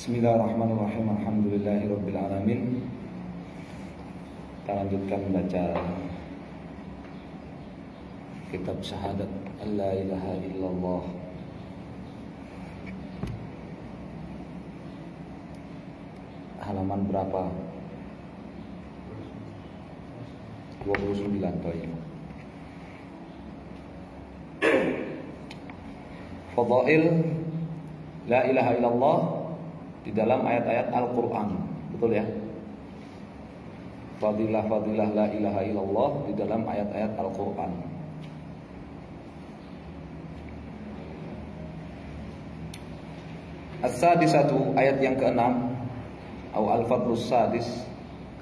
Bismillahirrahmanirrahim. Alhamdulillahirabbil alamin. Kita lanjutkan baca kitab syahadat la ilaha illallah. Halaman berapa? 29. Baik. Fadail la ilaha illallah di dalam ayat-ayat Al-Quran, betul ya? Fadilah-fadilah la ilaha illallah di dalam ayat-ayat Al-Quran. As-sadisatu, ayat yang ke-6, atau al-fadlus sadis,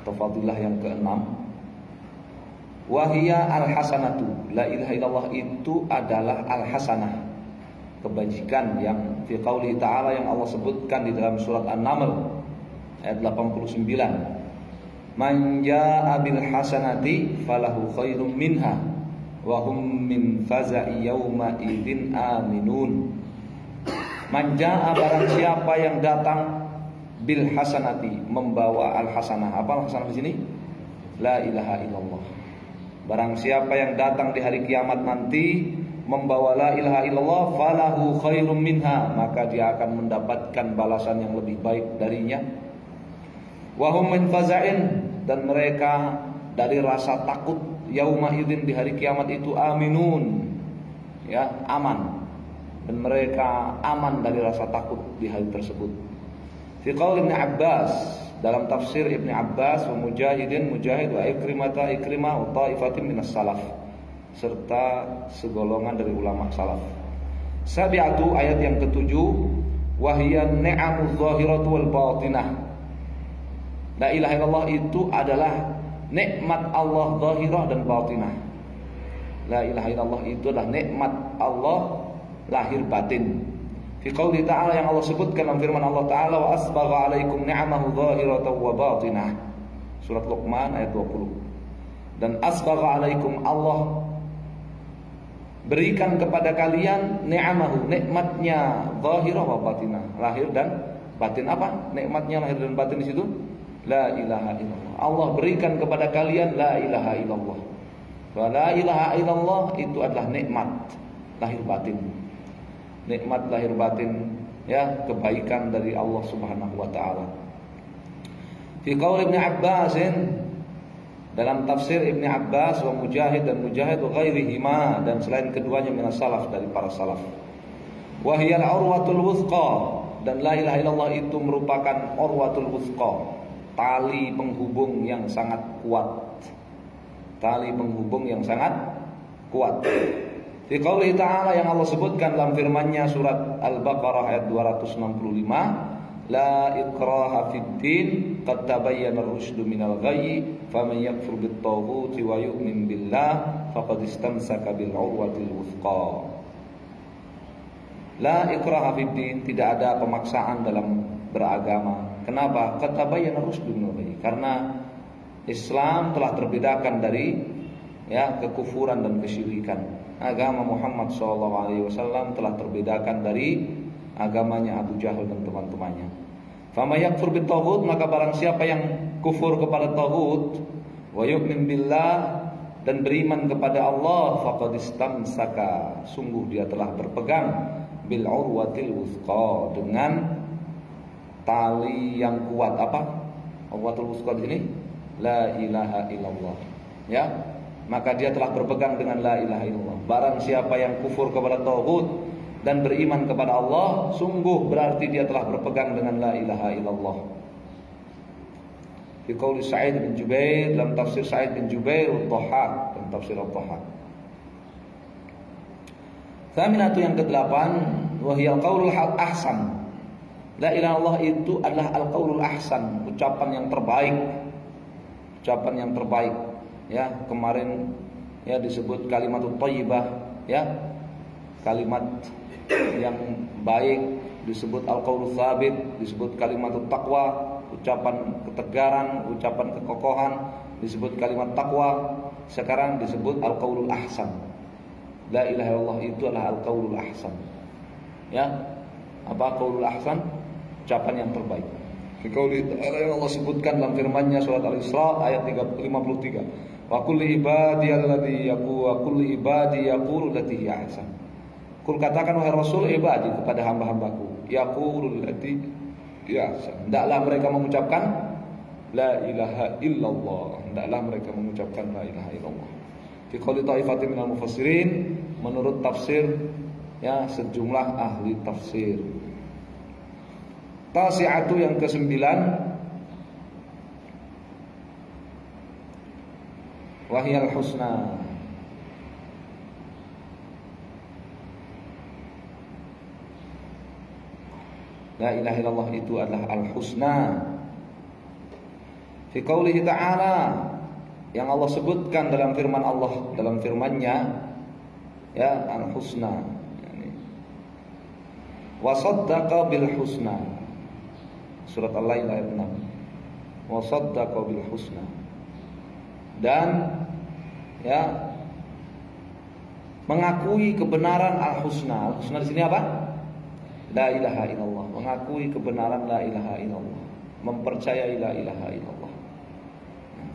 atau fadilah yang ke-6. Wahia al-hasanatu, la ilaha illallah itu adalah al-hasanah, kebajikan yang fi qauli ta'ala yang Allah sebutkan di dalam surat An-Naml ayat 89. Man jaa'a bil hasanati falahu khairum minha wa hum min faza'i yauma idzin aminun. Man jaa'a, barang siapa yang datang bil hasanati, membawa al hasanah. Apa al hasanah di sini? La ilaha illallah. Barang siapa yang datang di hari kiamat nanti membawa la ilaha illallah, falahu khairum minha, maka dia akan mendapatkan balasan yang lebih baik darinya. Wa hum min faza'in, dan mereka dari rasa takut yauma idzin, di hari kiamat itu, aminun, ya, aman, dan mereka aman dari rasa takut di hari tersebut. Fi qaul Ibnu Abbas, dalam tafsir Ibnu Abbas, wa Mujahidin, Mujahid, wa Ikrimah, wa ta'ifatin minas salaf, serta segolongan dari ulama salaf. Sabi'atu, ayat yang ke-7, wahiyan ni'amuz zahiratu wal batinah. La ilaha illallah itu adalah nikmat Allah zahirah dan batinah. La ilaha illallah itu adalah nikmat Allah lahir batin. Fi qouli ta'ala, yang Allah sebutkan dalam firman Allah Ta'ala, wa asbagha 'alaikum ni'amahu zahiratan wa batinah, surat Luqman ayat 20. Dan asbagha 'alaikum, Allah berikan kepada kalian ni'amahu, nikmatnya, zahirah wa batinah, lahir dan batin. Apa nikmatnya lahir dan batin di situ? La ilaha illallah. Allah berikan kepada kalian la ilaha illallah. Wa la ilaha illallah itu adalah nikmat lahir batin. Nikmat lahir batin, ya, kebaikan dari Allah Subhanahu wa taala. Fi qaul Ibnu Abbasin, dalam tafsir Ibnu Abbas, wa Mujahid, dan Mujahid, wa ghairihima, dan selain keduanya minas salaf, dari para salaf. Wa hiya al-urwatul wuthqa, dan la ilaha illallah itu merupakan urwatul wuthqa, tali penghubung yang sangat kuat. Tali penghubung yang sangat kuat. Fi qouli ta'ala, yang Allah sebutkan dalam firman-Nya surat Al-Baqarah ayat 265, la ikraha fid din qad tabayyana ar-rusydu minal ghayyi faman yakfur bit-taghuti wa yu'min billah faqad istamsaka bil 'urwatil wuthqa. La ikraha fid din, tidak ada pemaksaan dalam beragama. Kenapa? Qad tabayyana ar-rusydu minal ghayyi, karena Islam telah terbedakan dari, ya, kekufuran dan kesyirikan. Agama Muhammad SAW telah terbedakan dari agamanya Abu Jahal dan teman-temannya. Fama yakfur bit-taghut, maka barang siapa yang kufur kepada taghut, wa yu'min billah, dan beriman kepada Allah, faqad istamsaka, sungguh dia telah berpegang, bil urwatil wuthqa, dengan tali yang kuat. Apa urwatul wuthqa di sini? La ilaha illallah, ya. Maka dia telah berpegang dengan la ilaha illallah. Barang siapa yang kufur kepada taghut dan beriman kepada Allah, sungguh berarti dia telah berpegang dengan la ilaha illallah. Fi qauli Sa'id bin Jubair, dalam tafsir Sa'id bin Jubair Ad-Dhahhak, dalam tafsir Ad-Dhahhak. Tsaminatu yang ke-8, wa hiya al-qaulul ahsan. La ilaha illallah itu adalah al-qaulul ahsan, ucapan yang terbaik. Ucapan yang terbaik. Ya, kemarin ya disebut kalimatut thayyibah, ya. Kalimat yang baik disebut al-qaulul tsabit, disebut kalimatut taqwa, ucapan ketegaran, ucapan kekokohan, disebut kalimat takwa. Sekarang disebut al-qaulul ahsan. La ilaha illallah itu adalah al-qaulul ahsan. Ya. Apa qaulul ahsan? Ucapan yang terbaik. Fi qauli ta'ala yang Allah sebutkan dalam firman-Nya surat Al-Isra ayat 53. Wa kulli ibadiyalladzi yaqulu wa kulli ibadi yaqulu allati hiya ahsan. Kul katakan wahai Rasul ibadi kepada hamba-hambaku, yaqulu allati ya, hendaklah mereka mengucapkan la ilaha illallah. Hendaklah mereka mengucapkan la ilaha illallah. Fi qouli ta'ifatin minal mufassirin, menurut tafsir ya sejumlah ahli tafsir. Tasi'atu yang ke-9, wahiyal husna. La ilaha illallah itu adalah al-husna. Fi qoulihi ta'ala, yang Allah sebutkan dalam firman Allah, dalam firman-Nya ya al-husna. Wa saddaqa bil husna. Surat Al-Lail ayat 6. Wa saddaqa bil husna. Dan ya mengakui kebenaran al-husna. Al-husna di sini apa? La ilaha illallah, mengakui kebenaran la ilaha illallah, mempercayai la ilaha illallah.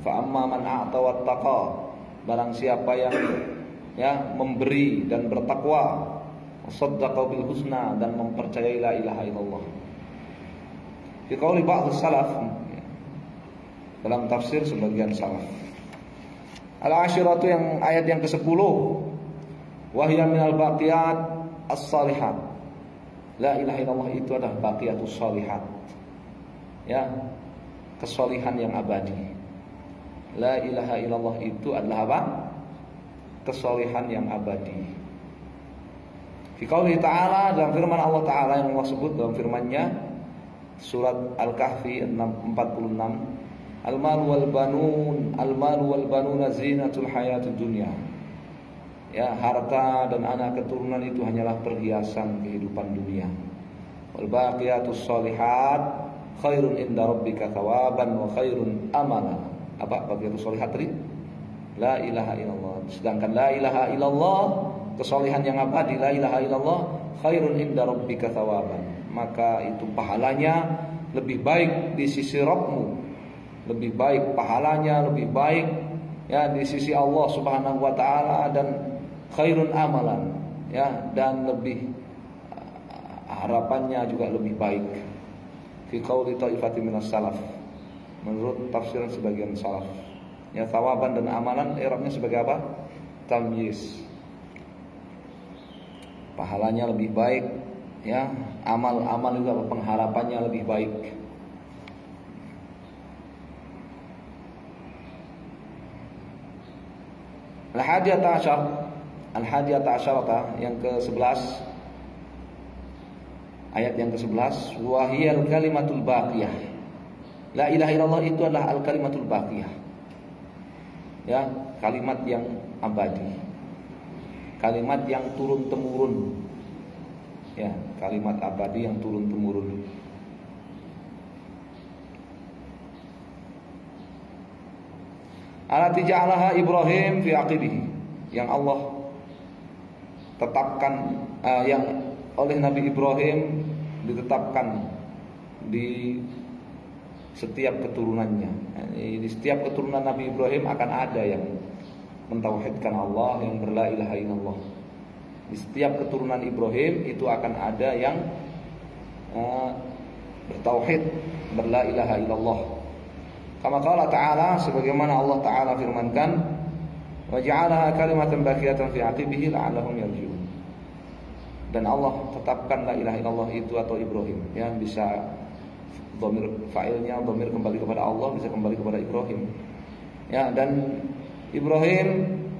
Fa amma man a'ta wattaqa, barang siapa yang ya memberi dan bertakwa, saddaqa bil husna, dan mempercayai la ilaha illallah. Fi qauli ba'd salaf, dalam tafsir sebagian salaf. Al-ashiratu yang ayat yang ke-10, wa hiya minal baqiyat as-salihat. La ilaha illallah itu adalah baqiyatus shalihat. Ya, kesolihan yang abadi. La ilaha illallah itu adalah apa? Kesolihan yang abadi. Fi qouli ta'ala, dalam firman Allah Ta'ala yang Allah sebut dalam firman-Nya surat Al-Kahfi 46, al-malu wal banuna zinatul hayatid dunya. Ya, harta dan anak keturunan itu hanyalah perhiasan kehidupan dunia. Wal baqiyatus shalihat khairun inda rabbika thawaban wa khairun amala. Apa baqiyatus shalihat tadi? La ilaha illallah. Sedangkan la ilaha illallah, kesolihan yang abadi, la ilaha illallah khairun inda rabbika thawaban. Maka itu pahalanya lebih baik di sisi Rabbmu. Lebih baik pahalanya, lebih baik ya di sisi Allah Subhanahu wa taala, dan khairun amalan ya, dan lebih harapannya juga lebih baik. Fi qauli ta'ifatin minas salaf, menurut tafsiran sebagian salaf. Ya, thawaban dan amalan i'rabnya sebagai apa? Tamyiz. Pahalanya lebih baik ya, amal juga pengharapannya lebih baik. Al-hadiyata asyarata yang ke-11, ayat yang ke-11, wa hiyal kalimatul baqiyah. La ilaha illallah itu adalah al-kalimatul baqiyah. Ya, kalimat yang abadi. Kalimat yang turun temurun. Ya, kalimat abadi yang turun temurun. Allati ja'alaha Ibrahim fi aqibihi, yang Allah tetapkan, yang oleh Nabi Ibrahim ditetapkan di setiap keturunannya. Di setiap keturunan Nabi Ibrahim akan ada yang mentauhidkan Allah, yang berla ilaha illallah. Di setiap keturunan Ibrahim itu akan ada yang bertauhid, berla ilaha illallah. Kama qala ta'ala, sebagaimana Allah Ta'ala firmankan, wa ja'alaha kalimatan baqiyatan fi 'aqibihi la'allahum yarji'un. Dan Allah tetapkan la ilaha illallah itu atau Ibrahim, ya, bisa Dhamir fa'ilnya, dhamir kembali kepada Allah, bisa kembali kepada Ibrahim. Ya, dan Ibrahim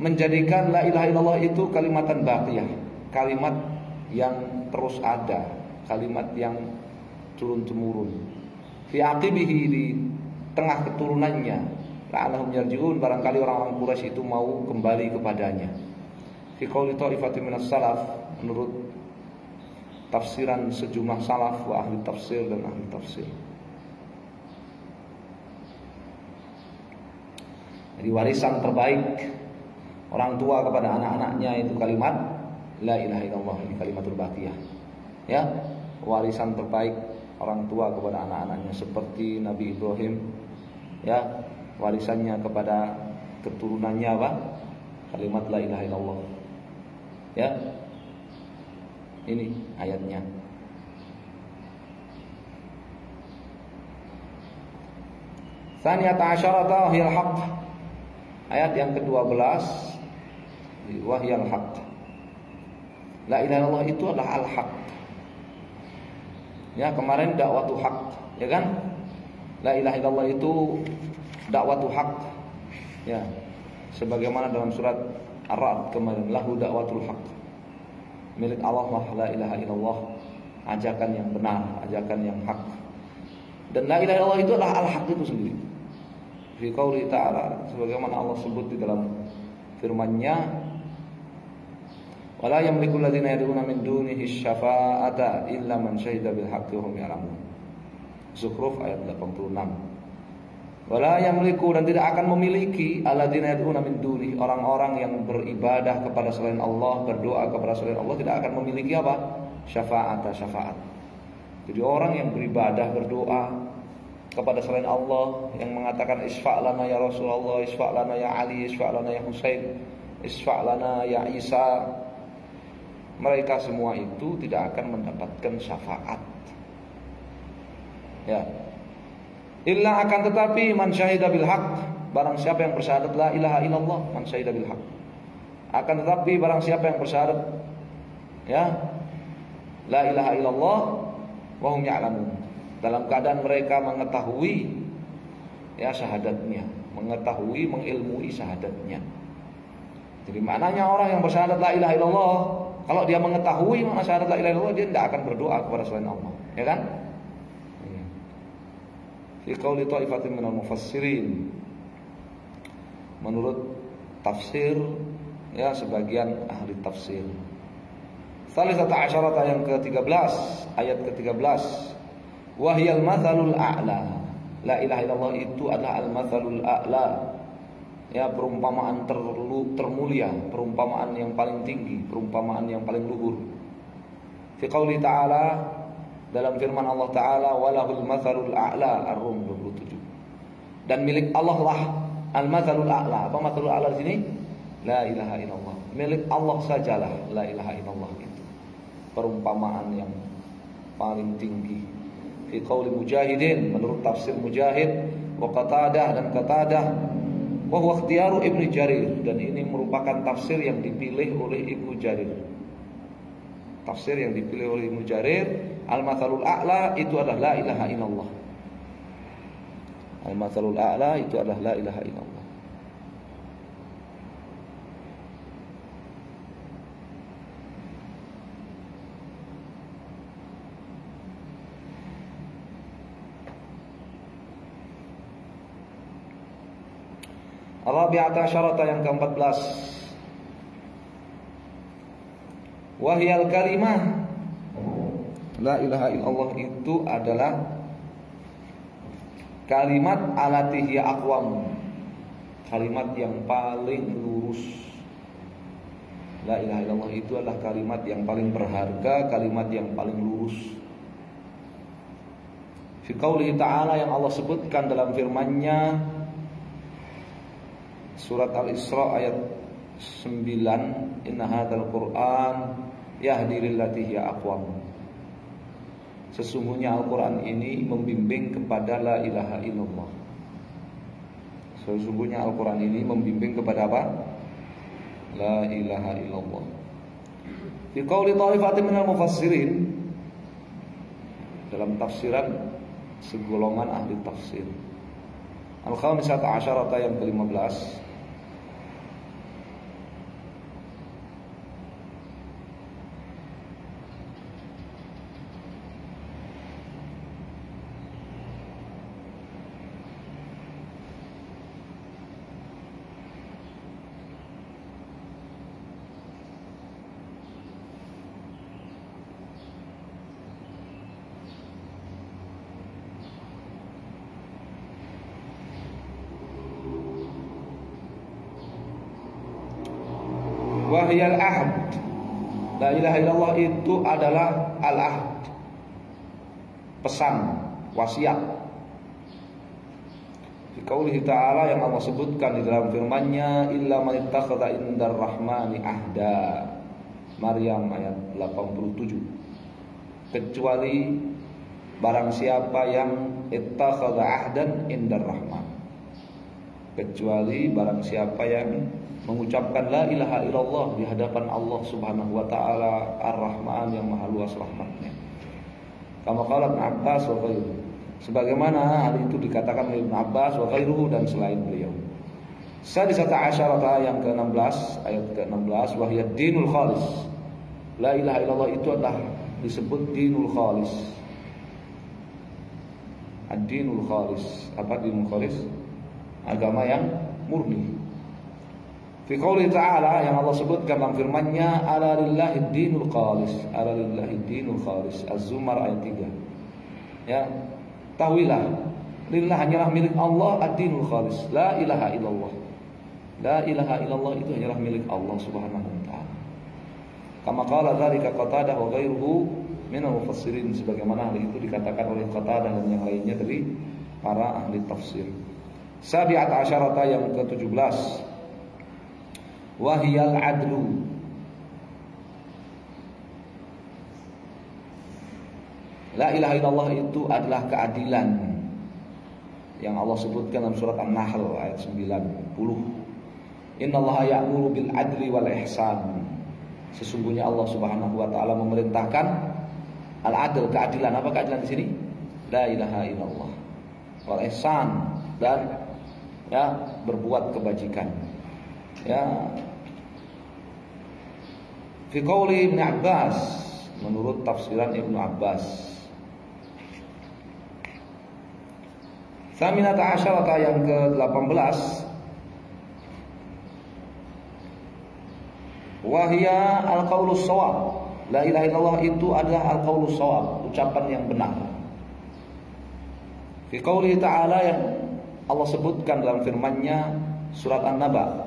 menjadikan la ilaha illallah itu kalimatan baqiyah, kalimat yang terus ada, kalimat yang turun-temurun. Fi aqibihi, di tengah keturunannya, la'allahum yarji'un, barangkali orang-orang Quraisy itu mau kembali kepadanya. Fi qauli ta'ifatin minas salaf, menurut tafsiran sejumlah salaf wa ahli tafsir dan ahli tafsir. Jadi warisan terbaik orang tua kepada anak-anaknya itu kalimat la ilaha illallah, ini kalimatul baqiyah. Ya, warisan terbaik orang tua kepada anak-anaknya seperti Nabi Ibrahim, ya, warisannya kepada keturunannya apa? Kalimat la ilaha illallah. Ya. Ini ayatnya. Tsaniyata asyarata wahiyal haqq. Ayat yang ke-12, wahiyal haqq. La ilaha illallah itu adalah al-haq. Ya, kemarin dakwatu haq, ya kan? La ilaha illallah itu dakwatu haq. Ya. Sebagaimana dalam surat Ar-Ra'd kemarin, lahu da'watul haq. Milik Allah lah la ilaha illallah, ajakan yang benar, ajakan yang hak. Dan la ilaha illallah itu adalah al-haq itu sendiri. Fi qauli ta'ala, sebagaimana Allah sebut di dalam firman-Nya, wala yamliku alladziina yad'una min dunihi syafa'ata illa man syahida bil haqqi wa hum ya'lamun. Zukhruf ayat 86. Wala yamliku, dan tidak akan memiliki alladziina yad'una min dunihi, orang-orang yang beribadah kepada selain Allah, berdoa kepada selain Allah, tidak akan memiliki apa? Syafa'ata, syafaat. Jadi orang yang beribadah, berdoa kepada selain Allah, yang mengatakan isfa' lana ya Rasulullah, isfa' lana ya Ali, isfa' lana ya Husain, isfa' lana ya Isa, mereka semua itu tidak akan mendapatkan syafaat. Ya. Illa, akan tetapi man syahida bil haq, barang siapa yang bersyahadat la ilaha illallah, man syahida bil haq. Akan tetapi barang siapa yang bersyahadat, ya, la ilaha illallah wa hum ya'lamun, dalam keadaan mereka mengetahui, ya, syahadatnya, mengetahui, mengilmui syahadatnya. Jadi maknanya orang yang bersyahadat la ilaha illallah, kalau dia mengetahui makna syahadat la ilaha illallah, dia tidak akan berdoa kepada selain Allah, ya kan? Fi qauli ta'ifatin minal mufassirin, menurut tafsir, ya, sebagian ahli tafsir. Salisata asyarata, yang ke-13, ayat ke-13, wahiyal mathalul a'la. La ilaha illallah itu adalah al-mathalul a'la, ya, perumpamaan termulia, perumpamaan yang paling tinggi, perumpamaan yang paling luhur. Fi qauli ta'ala, dalam firman Allah Ta'ala, walahul mathalul a'la, Ar-Rum 27. Dan milik Allah lah al-mathalul a'la. Apa mathalul a'la di sini? La ilaha illallah. Milik Allah sajalah la ilaha illallah itu, perumpamaan yang paling tinggi. Fi qauli Mujahidin, menurut tafsir Mujahid, wa Qatadah, dan Qatadah, wa huwa ikhtiyaru Ibnu Jarir, dan ini merupakan tafsir yang dipilih oleh Ibnu Jarir. Tafsir yang dipilih oleh Ibnu Jarir, al-mathalul a'la itu adalah la ilaha illallah. Al-mathalul a'la itu adalah la ilaha illallah. Ar-rabi'ata asyarata, yang ke-14, wahiyal kalimah, la ilaha illallah itu adalah kalimat alatihi aqwam, kalimat yang paling lurus. La ilaha illallah itu adalah kalimat yang paling berharga, kalimat yang paling lurus. Fi qaulihi ta'ala, yang Allah sebutkan dalam firman-Nya, surat Al-Isra ayat 9, inna hadzal Qur'an yahdi lillati hiya aqwam. Sesungguhnya Al-Quran ini membimbing kepada la ilaha illallah. Sesungguhnya Al-Quran ini membimbing kepada apa? La ilaha illallah. Di qauli ta'ifatin minal mufassirin, dalam tafsiran segolongan ahli tafsir. Al-khamisata asyarata yang ke-15. Wahyal ahd. La ilaha illallah itu adalah al-ahd, pesan, wasiat. Di qaulihi ta'ala yang Allah sebutkan di dalam firman-Nya, illa man ittakhadha indar rahmani ahda. Maryam ayat 87. Kecuali barang siapa yang ittakhadha ahdan indar rahman. Kecuali barang siapa yang mengucapkan la ilaha illallah di hadapan Allah Subhanahu wa taala Ar-Rahman yang maha luas rahmatnya. Kama qala Ibnu Abbas wa ghairuhu. Sebagaimana hal itu dikatakan oleh Ibnu Abbas wa ghairuhu dan selain beliau. Sadisata asyarata yang ke-16, ayat ke-16, wahiyad dinul khalis. La ilaha illallah itu adalah disebut dinul khalis. Ad-dinul khalis. Apa dinul khalis? Agama yang murni. Fi qouli ta'ala yang Allah sebutkan dalam firman-Nya, ala lillahid dinul khalis. Ala lillahid dinul khalis. Az-Zumar ayat 3. Ya, tahuilah, lillah hanyalah milik Allah ad-dinul khalis. La ilaha illallah. La ilaha illallah itu hanyalah milik Allah Subhanahu wa taala. Kama qala dzalika Qatadah wa ghairuhu min al-mufassirin, sebagaimana hal itu dikatakan oleh Qatadah dan yang lainnya dari para ahli tafsir. Sabi'ata asyarata yang ke-17, wahiyal adlu. La ilaha illallah itu adalah keadilan yang Allah sebutkan dalam surat An-Nahl ayat 90. Innallaha ya'muru bil adli wal ihsan. Sesungguhnya Allah Subhanahu wa taala memerintahkan al-adl, keadilan. Apa keadilan di sini? La ilaha illallah. Wal ihsan, dan ya berbuat kebajikan. Ya, fi qauli Ibnu Abbas, menurut tafsiran Ibnu Abbas. Tsaminata asyarata yang ke-18, wahia al-qaulus shawab. La ilaha illallah itu adalah al-qaulus shawab, ucapan yang benar. Fi qauli ta'ala yang Allah sebutkan dalam firman-Nya surat An-Naba,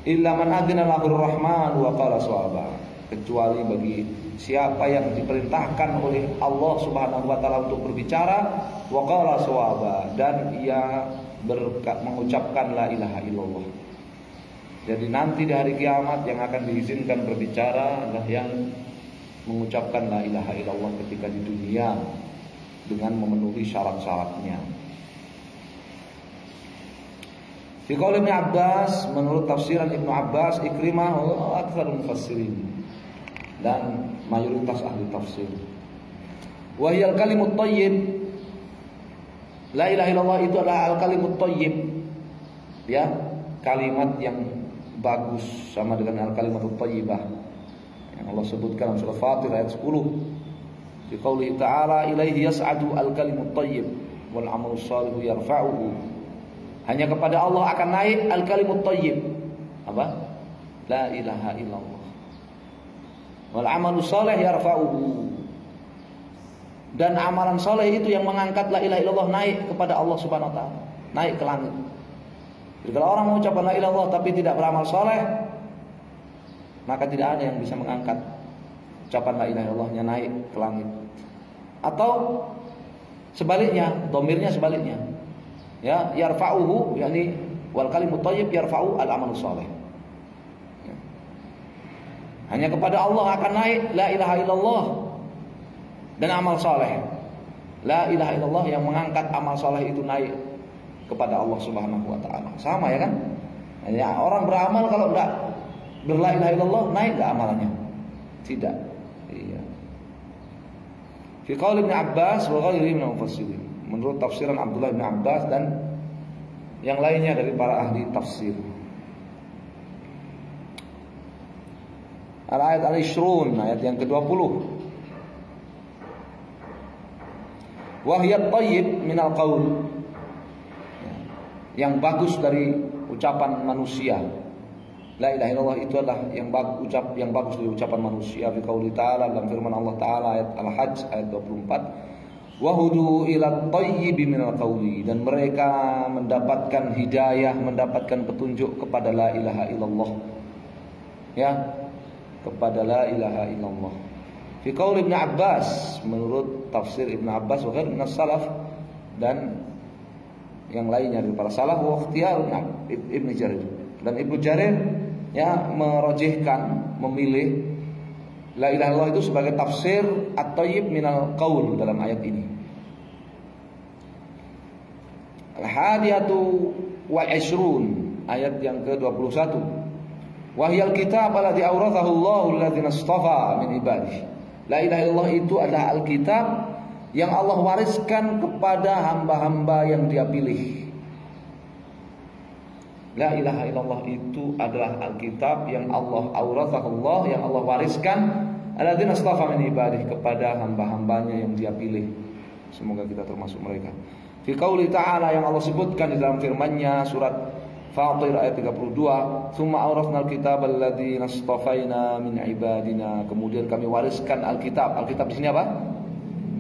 illa man adzina lahur rahman wa qala shawaba. Kecuali bagi siapa yang diperintahkan oleh Allah Subhanahu wa taala untuk berbicara, wa qala shawaba, dan ia mengucapkan la ilaha illallah. Jadi nanti di hari kiamat yang akan diizinkan berbicara adalah yang mengucapkan la ilaha illallah ketika di dunia dengan memenuhi syarat-syaratnya. Fi qauli Ibnu Abbas, menurut tafsiran Ibnu Abbas, Ikrimah wa aktsarul mufassirin, dan mayoritas ahli tafsir. Wa hiyal kalimut thayyib. La ilaha illallah itu adalah al-kalimut thayyib. Ya, kalimat yang bagus, sama dengan al-kalimatut thayyibah yang Allah sebutkan dalam surah Fatir ayat 10. Di qauli ta'ala, ilaihi yas'adu al-kalimut thayyib wal 'amalus shalihu yarfa'uhu. Hanya kepada Allah akan naik al-kalimut thayyib. Apa? La ilaha illallah. Wal 'amalus shalih yarfa'uhu. Dan amalan saleh itu yang mengangkat la ilaha illallah naik kepada Allah Subhanahu wa taala, naik ke langit. Jadi kalau orang mengucapkan la ilaha illallah tapi tidak beramal saleh, maka tidak ada yang bisa mengangkat ucapan la ilaha illallahnya naik ke langit. Atau sebaliknya, dhamirnya sebaliknya. Ya, yarfa'uhu, yakni wal kalimut thayyib yarfa'u al amalus saleh. Hanya kepada Allah akan naik la ilaha illallah dan amal saleh. La ilaha illallah yang mengangkat amal saleh itu naik kepada Allah Subhanahu wa taala. Sama ya kan? Ya, orang beramal kalau enggak berla ilaha illallah naik enggak amalannya? Tidak. Iya. Fi Fi qaul Ibnu Abbas wa ghairihi min al-mufassirin. Menurut tafsiran Abdullah bin Abbas dan yang lainnya dari para ahli tafsir. Al-ayat al-ishrun, ayat yang ke-20. Wa hiya at-thayyib min al-qaul. Yang bagus dari ucapan manusia. La ilaha illallah itu adalah yang bagus dari ucapan manusia. Fi qauli ta'ala, dalam firman Allah Ta'ala ayat Al-Hajj ayat 24. Wahudu ila thayyib minal qawli, dan mereka mendapatkan hidayah, mendapatkan petunjuk kepada la ilaha illallah. Ya, kepada la ilaha illallah. Fi qaul Ibnu Abbas, menurut tafsir Ibnu Abbas wa ghair minas salaf dan yang lainnya dari para salaf, wa ikhtiyar Ibnu Jarir. Dan Ibnu Jarir ya merojihkan, memilih la ilaha illallah itu sebagai tafsir at-thayyib minal qaul dalam ayat ini. Al-hadiyatu wal 'ishrun, ayat yang ke-21. Wa hiyal kitab alladzi awrathahu Allahu alladzina istafa min ibadihi. La ilaha illallah itu adalah Alkitab yang Allah wariskan kepada hamba-hamba yang Dia pilih. La ilaha illallah itu adalah Alkitab yang Allah awrathahullah, yang Allah wariskan alladzina istafa min ibadihi, kepada hamba-hambanya yang Dia pilih. Semoga kita termasuk mereka. Fi qauli ta'ala, yang Allah sebutkan di dalam firman-Nya surat Fatir ayat 32, "Tsumma awrathnal kitaba alladzina istafaina min ibadina." Kemudian kami wariskan Alkitab. Alkitab di sini apa?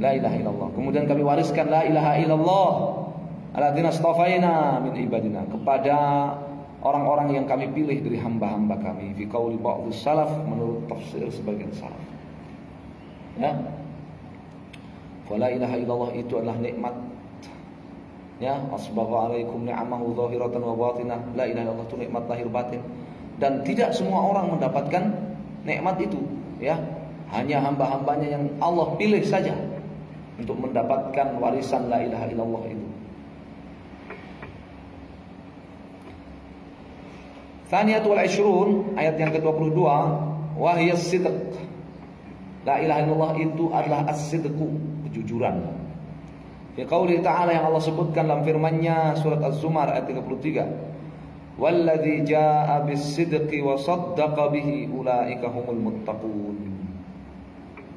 La ilaha illallah. Kemudian kami wariskan la ilaha illallah alladzina istafaina min ibadina, kepada orang-orang yang kami pilih dari hamba-hamba kami. Fi qauli ba'dhus salaf, menurut tafsir sebagian salaf. Ya. Wa la ilaha illallah itu adalah nikmat. Ya, asbagha alaikum ni'amahu zahiratan wa batinah. La ilaha illallah itu nikmat lahir batin, dan tidak semua orang mendapatkan nikmat itu, ya. Hanya hamba-hambanya yang Allah pilih saja untuk mendapatkan warisan la ilaha illallah itu. Thaniyatul 'ishrun, ayat yang ke-22, wa hiya as-sidq. La ilaha illallah itu adalah as-sidqu, kejujuran. Fi qauli ta'ala, yang Allah sebutkan dalam firman-Nya surat Az-Zumar ayat 33. Walladzi jaa'a bis-sidqi wa saddaqa bihi ulaika humul muttaqun.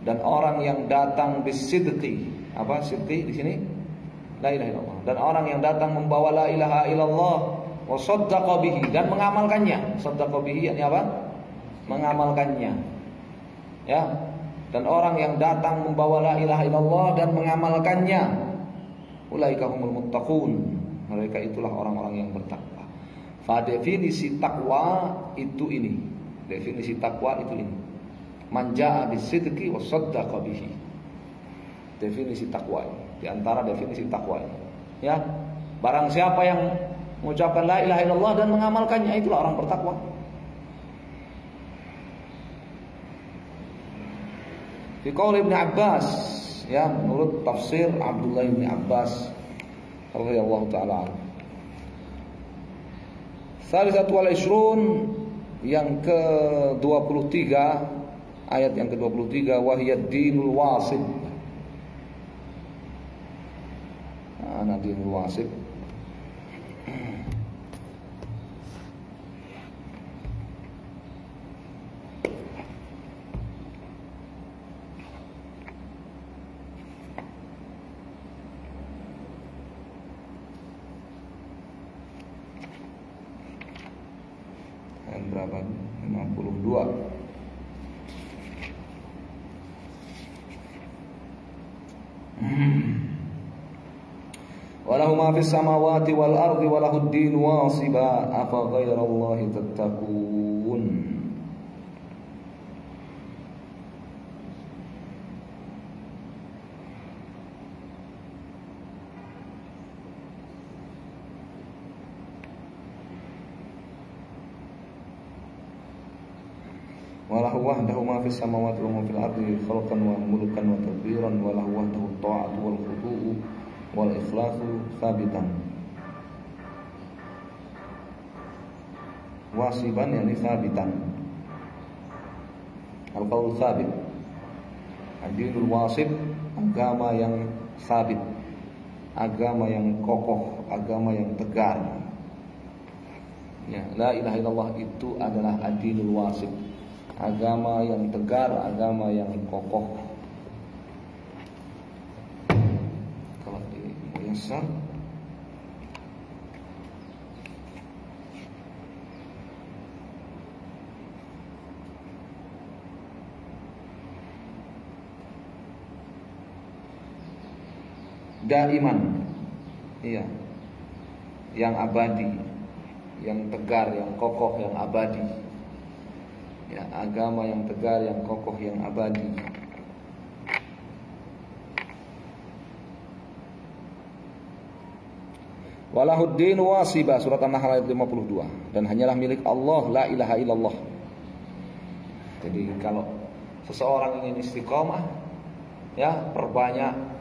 Dan orang yang datang bis-sidqi, apa sidqi di sini? La ilaha illallah. Dan orang yang datang membawa la ilaha illallah wa saddaqa bihi, dan mengamalkannya. Saddaqa bihi artinya apa? Mengamalkannya. Ya. Dan orang yang datang membawa la ilaha illallah dan mengamalkannya, ulaika humul muttaqun, mereka itulah orang-orang yang bertakwa. Fa definisi takwa itu ini. Definisi takwa itu ini. Man jaa'a bis-sidqi wa saddaqa bihi. Definisi takwa ini. Di antara definisi takwa ini. Ya. Barang siapa yang mengucapkan la ilaha illallah dan mengamalkannya, itulah orang bertakwa. Fi qaul Ibnu Abbas, ya, menurut tafsir Abdullah bin Abbas radhiyallahu taala. Salisatu wal 'ishrun, yang ke-23, ayat yang ke-23, wa hiya dinul wasib. Ana dinul wasib. Berapa? 52. Walahu ma fis samawati wal ardi walahud din wasiba afa ghairallahi tattaqun. Walahu wahdahu ma fis samawati wa ma fil ardi khalqan wa mulkan wa tadbiran, walahu wahdahu ta'atu wal khudu'u wal ikhlasu sabitan. Wasiban yani sabitan. Al-qaul sabit. Ad-dinul wasib, agama yang sabit, agama yang kokoh, agama yang tegar. Ya, la ilaha illallah itu adalah ad-dinul wasib, agama yang tegar, agama yang kokoh. Kalau di Muyassar daiman, iya, yang abadi, yang tegar, yang kokoh, yang abadi. Ya, agama yang tegar, yang kokoh, yang abadi. Walahuddin wasibah, surat An-Nahl ayat 52. Dan hanyalah milik Allah la ilaha illallah. Jadi kalau seseorang ingin istiqomah, ya, perbanyak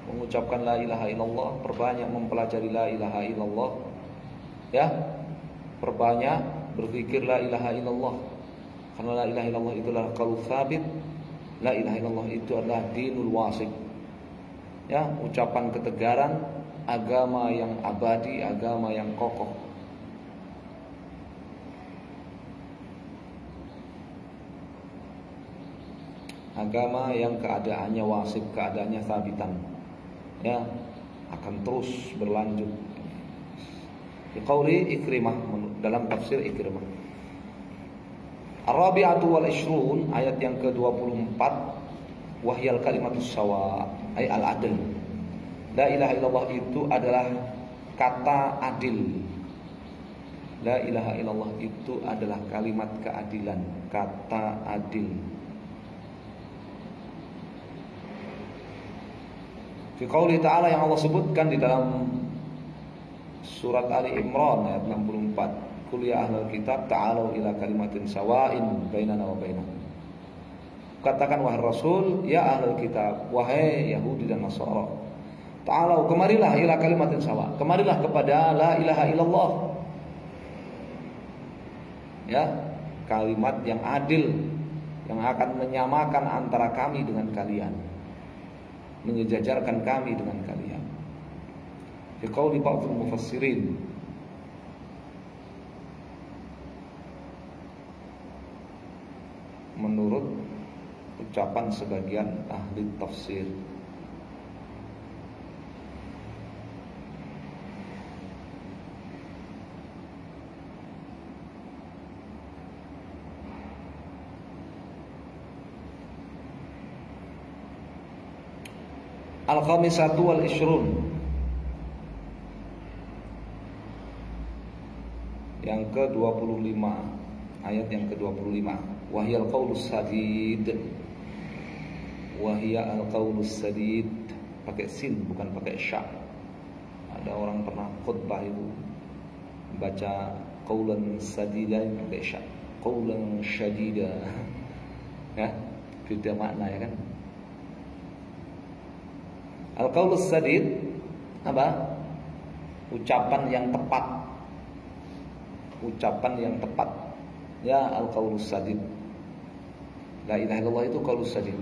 mengucapkan la ilaha illallah, perbanyak mempelajari la ilaha illallah, ya, perbanyak berzikir la ilaha illallah. Karena la ilaha illallah itulah qaul tsabit, la ilaha illallah itu adalah dinul wasik, ya, ucapan ketegaran, agama yang abadi, agama yang kokoh. Agama yang keadaannya wasib, keadaannya sabitan, ya, akan terus berlanjut. Biqauli Ikrimah, dalam tafsir Ikrimah. Ar-Rabi'atu wal Ishrun, ayat yang ke-24, wahyal kalimatus sawa, ay al-adl. La ilaha illallah itu adalah kata adil. La ilaha illallah itu adalah kalimat keadilan, kata adil. Fi qouli ta'ala, yang Allah sebutkan di dalam surat Ali Imran ayat 64, qul ya ahlal kitab ta'alu ila kalimatin sawa'in bainana wa bainakum. Katakan wahai Rasul, ya ahlul kitab, wahai Yahudi dan Nasara, ta'alu, kemarilah ila kalimatin sawa, kemarilah kepada la ilaha illallah, ya, kalimat yang adil, yang akan menyamakan antara kami dengan kalian, menyejajarkan kami dengan kalian. Fi qauli ba'dul mufassirin, menurut ucapan sebagian ahli tafsir, Al-Khamisatu wal Ishrun, yang ke-25, ayat yang ke-25, wahyal qaulus sadid, wahya al-qaulus sadid, pakai sin bukan pakai sya. Ada orang pernah khutbah itu baca qaulan sadidan pakai sya, qaulan syadida, ya, beda makna, ya kan. Al-qaulus sadid apa? Ucapan yang tepat, ucapan yang tepat, ya, al-qaulus sadid. La ilaha illallah itu qaulus sadid.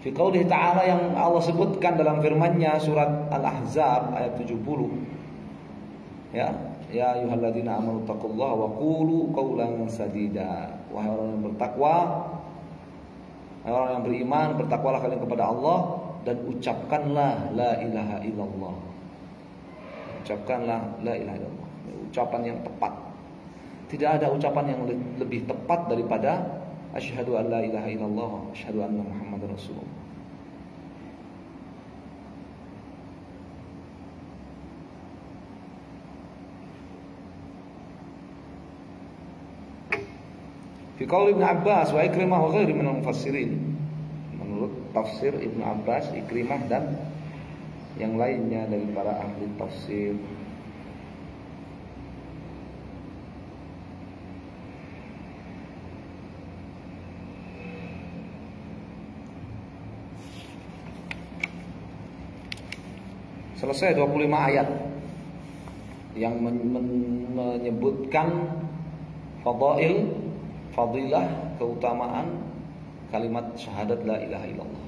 Fi qoulihi ta'ala, yang Allah sebutkan dalam firman-Nya surat Al-Ahzab ayat 70, ya, ya ayyuhalladzina amanu taqullaha wa qulu qaulan sadida. Wahai orang yang bertakwa, wahai orang yang beriman, bertakwalah kalian kepada Allah dan ucapkanlah la ilaha illallah. Ucapkanlah la ilaha illallah, ucapan yang tepat. Tidak ada ucapan yang lebih tepat daripada asyhadu an la ilaha illallah, asyhadu anna Muhammadar Rasulullah. Fi qauli Ibnu Abbas wa Ikrimah wa ghairi minal mufassirin, menurut tafsir Ibnu Abbas, Ikrimah dan yang lainnya dari para ahli tafsir. Selesai 25 ayat yang menyebutkan fadail, fadilah, keutamaan kalimat syahadat la ilaha illallah.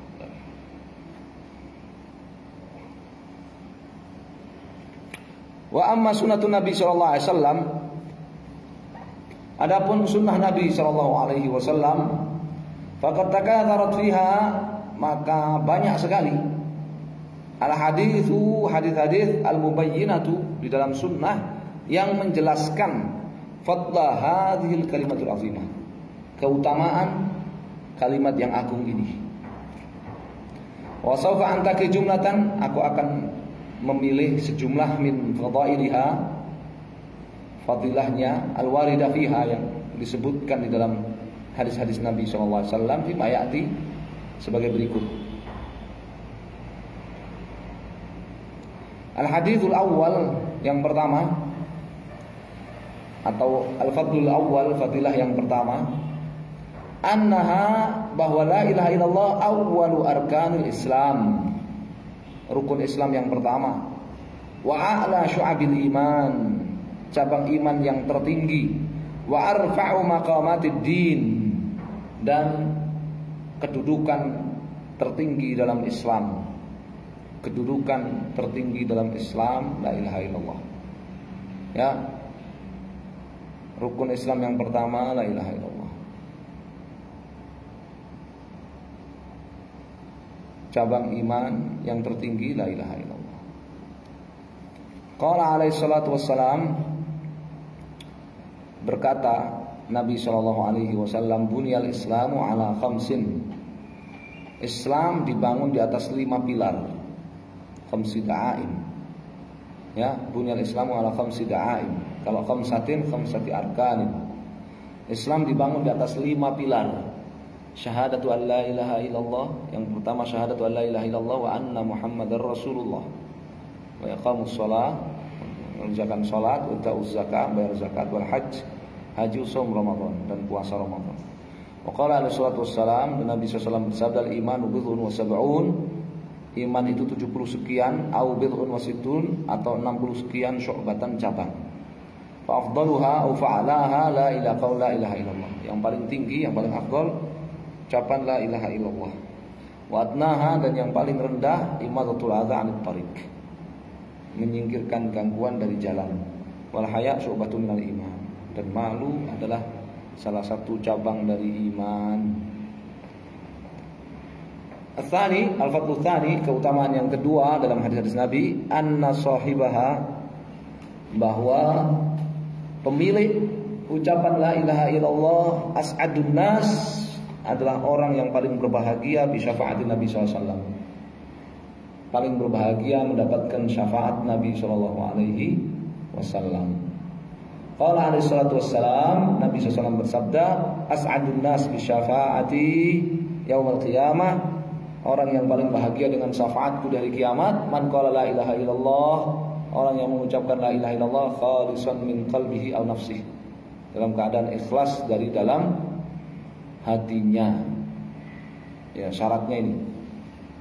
Wa amma sunnatun Nabi sallallahu alaihi wasallam, adapun sunnah Nabi sallallahu alaihi wasallam, faqad takatharat fiha, maka banyak sekali al-haditsu, hadis-hadis al-mubayyinatu, di dalam sunnah yang menjelaskan fadla hadhil kalimatul azimah, keutamaan kalimat yang agung ini. Wa sawfa antaki jumlatan, aku akan memilih sejumlah min fadailiha, fadilahnya al-waridah fiha, yang disebutkan di dalam hadis-hadis Nabi sallallahu alaihi wasallam, fi mayati, sebagai berikut. Al-hadithul awal, yang pertama, atau al-fadlul awal, fadilah yang pertama, annaha, bahwa la ilaha illallah awwalu arkanil Islam, rukun Islam yang pertama, wa a'la syu'abil iman, cabang iman yang tertinggi, wa arfa'u maqamatid din, dan kedudukan tertinggi dalam Islam, kedudukan tertinggi dalam Islam, la ilaha illallah. Ya, rukun Islam yang pertama, la ilaha illallah. Cabang iman yang tertinggi, la ilaha illallah. Qala alaihi salatu wassalam, berkata Nabi sallallahu alaihi wasallam, bunyal islamu ala khamsin, Islam dibangun di atas 5 pilar, khamsi da'aim. Ya, bunyal islamu ala khamsi da'aim. Kalau khamsatin, khamsati arkanin. Islam dibangun di atas 5 pilar. Syahadatu an la ilaha illallah, yang pertama syahadatu an la ilaha illallah wa anna muhammadar rasulullah, wa iqamus shalah, mengerjakan salat, wa ta'uz zakat, bayar zakat, wal hajj, haji, shaum Ramadan, dan puasa Ramadan. Wa qala alaihi salatu wassalam, Nabi sallallahu bersabda, al-imanu bid'un wa sab'un, iman itu 70 sekian, au bid'un wa sittun, atau 60 sekian syu'batan, cabang. Fa afdaluha au fa'alaha la ilaha illallah, yang paling tinggi, yang paling afdal ucapan la ilaha illallah. Wa adnaha, dan yang paling rendah, imadatul adza 'anit thariq, menyingkirkan gangguan dari jalan. Wal haya syu'batun minal iman, dan malu adalah salah satu cabang dari iman. Al-tsani, al-fadlu tsani, keutamaan yang kedua dalam hadis-hadis Nabi, anna sahibaha, bahwa pemilik ucapan la ilaha illallah as'adun nas, adalah orang yang paling berbahagia bi syafaatin Nabi SAW, paling berbahagia mendapatkan syafaat Nabi SAW. Qala alaihi salatu wassalam, Nabi SAW bersabda, as'adun nas bi syafaati yaumil qiyamah, orang yang paling bahagia dengan syafaatku dari kiamat, man qala la ilaha illallah, orang yang mengucapkan la ilaha illallah khalisan min qalbihi aw nafsihi, dalam keadaan ikhlas dari dalam hatinya. Ya, syaratnya ini,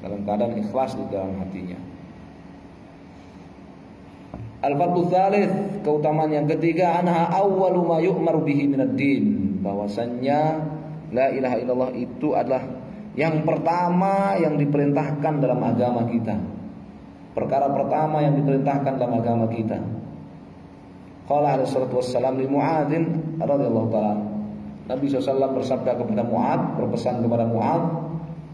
dalam keadaan ikhlas di dalam hatinya. Al-fadlu tsalits, keutamaan yang ketiga, anha awwalu ma yu'maru bihi minad din, bahwasannya la ilaha illallah itu adalah yang pertama yang diperintahkan dalam agama kita, perkara pertama yang diperintahkan dalam agama kita. Qala alaihi salatu wassalam li Mu'adzin radhiyallahu ta'ala, Nabi SAW bersabda kepada Mu'adz, berpesan kepada Mu'adz,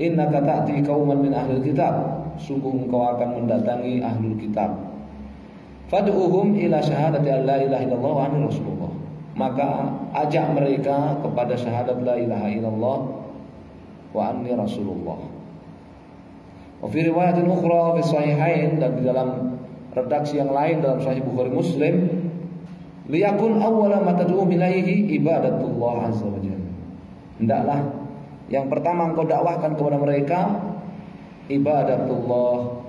innaka ta'ti qauman min ahlil kitab, sungguh engkau akan mendatangi ahlul kitab, fad'uhum ila syahadati an la ilaha illallah wa anni rasulullah, maka ajak mereka kepada syahadat la ilaha illallah wa anni rasulullah. Wa fi riwayatin ukhra fi sahihain, dan di dalam redaksi yang lain dalam Sahih Bukhari Muslim, liyakun awwala ma tad'u ilaihi ibadatullah azza wa jalla, hendaklah yang pertama engkau dakwahkan kepada mereka ibadatullah,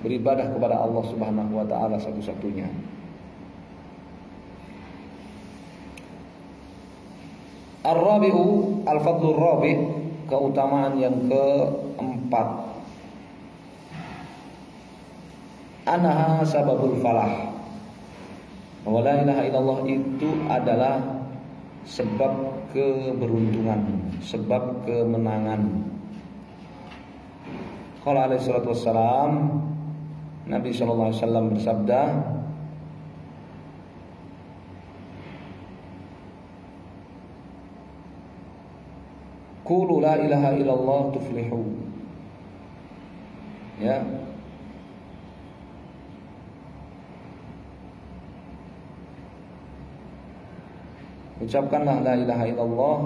beribadah kepada Allah Subhanahu wa taala satu-satunya. Ar-rabi'u, al-fadlur rabi', keutamaan yang keempat, anha sababul falah, bahwa la ilaha illallah itu adalah sebab keberuntungan, sebab kemenangan. Qala alaihi salatu wassalam, Nabi sallallahu alaihi wasallam bersabda, Qulu la ilaha illallah tuflihu. Ya. Ucapkanlah la ilaha illallah,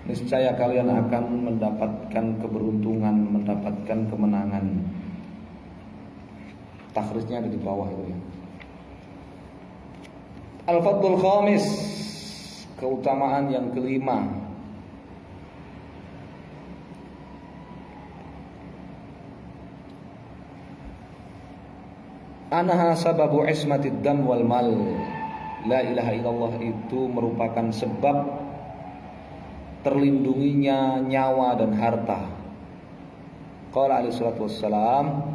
niscaya kalian akan mendapatkan keberuntungan, mendapatkan kemenangan. Takhrijnya ada di bawah itu ya. Al-Fadlul Khamis, keutamaan yang kelima. Anaha sababu ismatid dam wal mal. La ilaha illallah itu merupakan sebab terlindunginya nyawa dan harta. Qala alaihi salatu wassalam,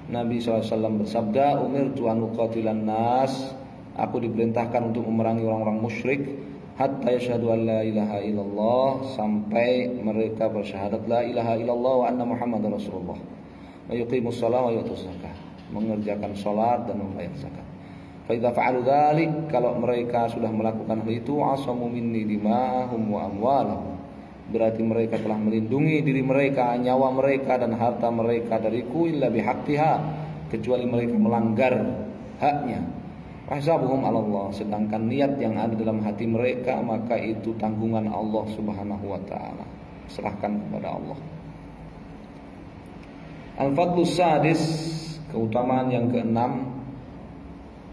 Nabi SAW bersabda, umirtu an uqatilan nas, aku diperintahkan untuk memerangi orang-orang musyrik hatta yashhadu an la ilaha illallah, sampai mereka bersyahadat la ilaha illallah wa anna muhammadar rasulullah, wa yuqimus shalah wa yutuz zakah, mengerjakan salat dan membayar zakat. Fa idza fa'alu dzalik, kalau mereka sudah melakukan hal itu, asamu minni dima'ahum wa amwalahum, berarti mereka telah melindungi diri mereka, nyawa mereka dan harta mereka dariku, illa bihaqqiha, kecuali mereka melanggar haknya. Ahsabuhum 'ala Allah, sedangkan niat yang ada dalam hati mereka maka itu tanggungan Allah Subhanahu wa taala, serahkan kepada Allah. Al-Fadlus Sadis, keutamaan yang keenam,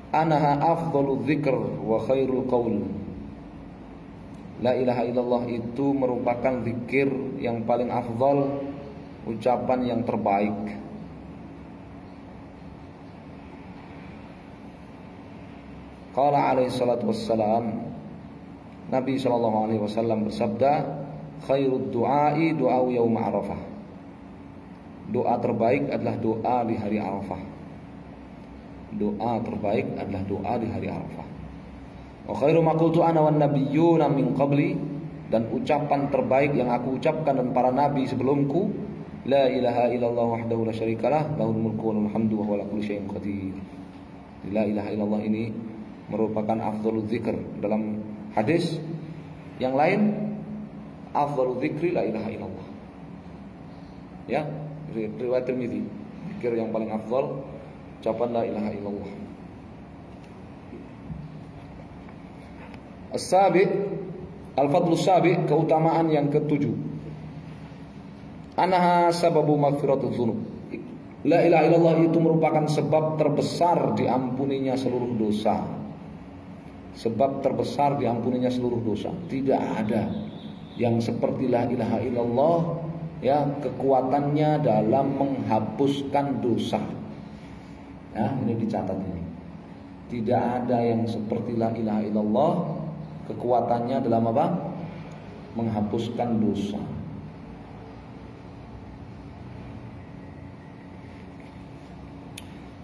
anaha afdhalu dzikr wa khairul qaul. La ilaha illallah itu merupakan zikir yang paling afdal, ucapan yang terbaik. Qala alaihi salatu wassalam, Nabi sallallahu alaihi wasallam bersabda, khairud du'ai du'au yaum Arafah. Doa terbaik adalah doa di hari Arafah. Doa terbaik adalah doa di hari Arafah. Wa khairu ma qultu ana wan nabiyyuna min qabli, dan ucapan terbaik yang aku ucapkan dan para nabi sebelumku, la ilaha illallah wahdahu la syarikalah, lahul mulku wa lahul hamdu wa huwa ala kulli syai'in qadir. La ilaha illallah ini merupakan afdhalul dzikr. Dalam hadis yang lain, afdhalul dzikri la ilaha illallah. Ya, riwayat Tirmidzi, zikir yang paling afdal ucapan la ilaha illallah. As-sabi, al-fadlus sabi, keutamaan yang ketujuh. Anaha sababu maghfiratudz dzunub. La ilaha illallah itu merupakan sebab terbesar diampuninya seluruh dosa. Sebab terbesar diampuninya seluruh dosa. Tidak ada yang seperti la ilaha illallah, ya, kekuatannya dalam menghapuskan dosa. Ya, ini dicatat ini. Tidak ada yang seperti la ilaha illallah, kekuatannya dalam apa? Menghapuskan dosa.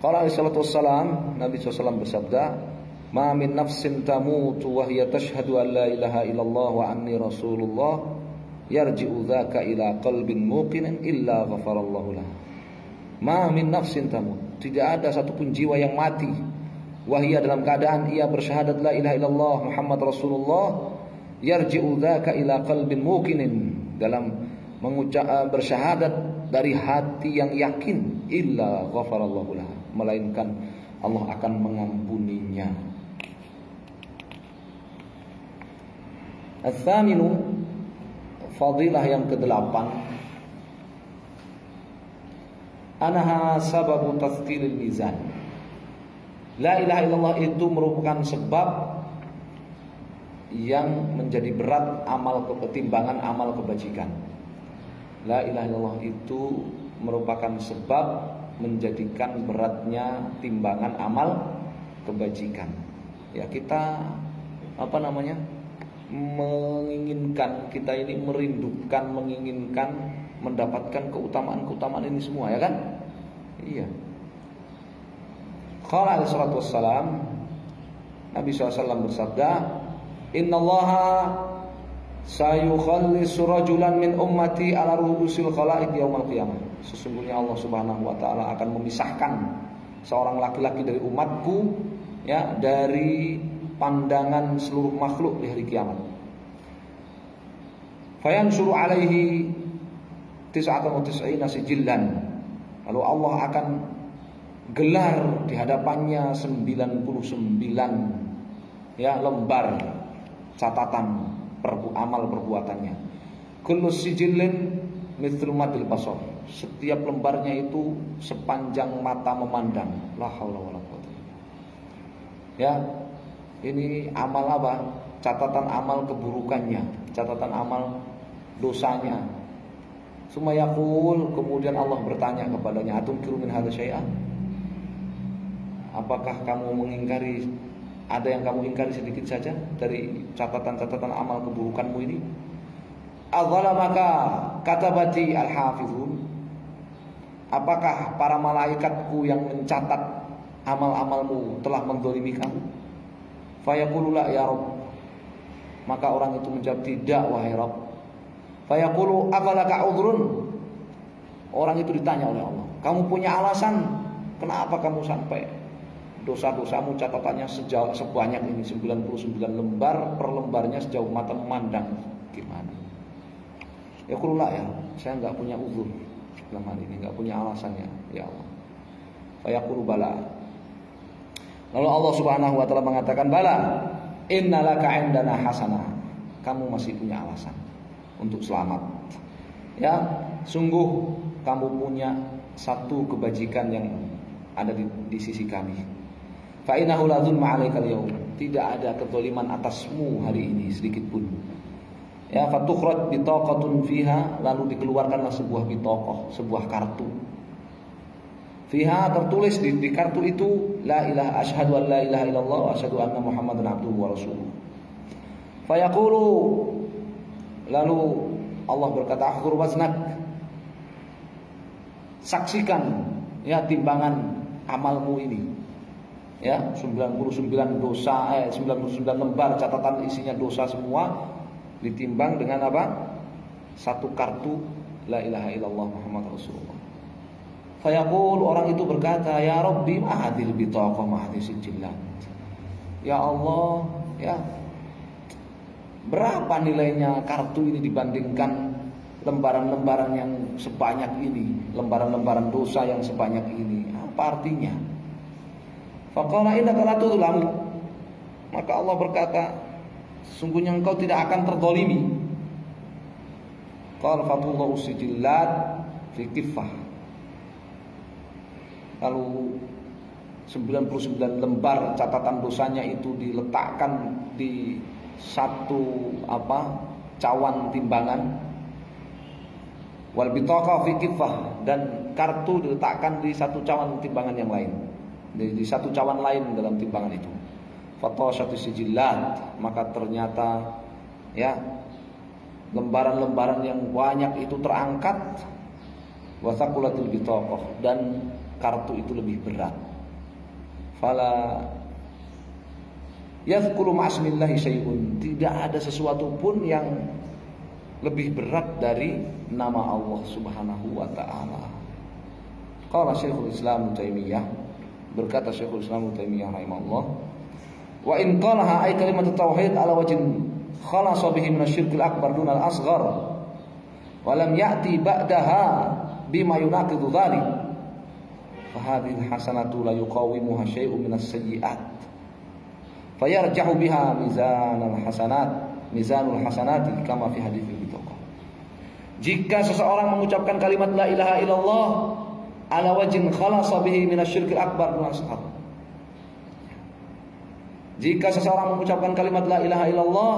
Qala alaihi salatu wassalam, Nabi SAW bersabda, ma min nafsin tamutu wa hiya tashhadu an la ilaha illallah wa anni rasulullah, yarji'u dzaka ila qalbin muqinin illa ghafarallahu lah. Ma min nafsin tamut, tidak ada satupun jiwa yang mati, wahia dalam keadaan ia bersyahadat la ilaha illallah Muhammad Rasulullah, yarji'u dzaka ila qalbin muqinin, dalam mengucap bersyahadat dari hati yang yakin, illa ghafarallahu lah, melainkan Allah akan mengampuninya. Ats-tsaminu, fadilah yang ke-8, anaha sababu tathqilil mizan. La ilaha illallah itu merupakan sebab yang menjadi berat amal ketimbangan amal kebajikan. La ilaha illallah itu merupakan sebab menjadikan beratnya timbangan amal kebajikan. Ya, kita menginginkan, kita ini merindukan, menginginkan mendapatkan keutamaan-keutamaan ini semua, ya kan? Iya. Qala alaihi salatu wassalam, Nabi SAW bersabda, innallaha sayukhallisu rajulan min ummati ala ru'usil khalaiq yaumal qiyamah. Sesungguhnya Allah Subhanahu wa taala akan memisahkan seorang laki-laki dari umatku, ya, dari pandangan seluruh makhluk di hari kiamat. Fayanshuru alaihi 99 sijillan. Lalu Allah akan gelar di hadapannya 99 lembar catatan amal perbuatannya. Kullu sijillin mithlu madil basar. Setiap lembarnya itu sepanjang mata memandang. La haula wala quwwata. Ini amal apa? Catatan amal keburukannya, catatan amal dosanya. Sumayaqul, kemudian Allah bertanya kepadanya, atunkiru min hadza syai'an? Apakah kamu mengingkari, ada yang kamu ingkari sedikit saja dari catatan-catatan amal keburukanmu ini? Adzalamaka katabati al-hafizun. Apakah para malaikatku yang mencatat amal-amalmu telah menzalimi kamu? Fayaqulu la ya Rabb. Maka orang itu menjawab, tidak wahai Rabb. Fayaqulu afalaka udhrun. Orang itu ditanya oleh Allah, kamu punya alasan kenapa kamu sampai dosa-dosamu catatannya sebanyak ini, 99 lembar, per lembarnya sejauh mata memandang. Gimana? Yaqulu la ya, saya enggak punya uzur dalam hal ini, enggak punya alasannya ya Allah. Fayaqulu bala. Lalu Allah Subhanahu wa taala mengatakan, bala, innalaka indana hasanah. Kamu masih punya alasan untuk selamat. Sungguh kamu punya satu kebajikan yang ada di sisi kami. Fa innahu la dzulma 'alaikal yaum. Tidak ada kezaliman atasmu hari ini sedikit pun. Fatukhraj bitaqatun fiha, lalu dikeluarkanlah sebuah bitaqah, sebuah kartu. Fiha, tertulis di kartu itu, la ilaha asyhadu an la ilaha illallah wa asyhadu anna muhammadan abduhu wa rasuluh. Fayaqulu, lalu Allah berkata, akhur waznak, saksikan timbangan amalmu ini. 99 dosa, 99 lembar catatan isinya dosa semua ditimbang dengan apa? Satu kartu la ilaha illallah Muhammad Rasulullah. Fayaqul, orang itu berkata, ya Rabbi ma'adil bitaqah ma'adil sijillat. Ya Allah, berapa nilainya kartu ini dibandingkan lembaran-lembaran yang sebanyak ini, lembaran-lembaran dosa yang sebanyak ini? Apa artinya? Faqala innaka la tudlamu. Maka Allah berkata, sungguhnya engkau tidak akan terzalimi. Qala fatullahu sijillat fi kiffah. Lalu 99 lembar catatan dosanya itu diletakkan di satu cawan timbangan. Wal bitaqah fi kiffah, dan kartu diletakkan di satu cawan timbangan yang lain, di satu cawan lain dalam timbangan itu. Fatashatu sijillat, maka ternyata lembaran-lembaran yang banyak itu terangkat. Wa thaqulatil bitaqah, dan kartu itu lebih berat. Fala yadhkuru ma'asmillahi syai'un, tidak ada sesuatu pun yang lebih berat dari nama Allah Subhanahu wa taala. Qala Syekhul Islam Taimiyah, berkata Syekhul Islam Taimiyah rahimahullah, wa in qalaha ay kalimat tauhid ala wajhin khalasa bihi min asy-syirkil akbar dun al-asghar wa lam ya'ti ba'daha bima yunaqidu dzalik fa hadhihi hasanatu la yuqawimuha syai'un min as-sayyi'at fayarjahu biha mizanul hasanati kama fi hadits bitaqah. Jika seseorang mengucapkan kalimat la ilaha illallah ala wajhin khalasa bihi min asy-syirkil akbar dun al-asghar, jika seseorang mengucapkan kalimat la ilaha illallah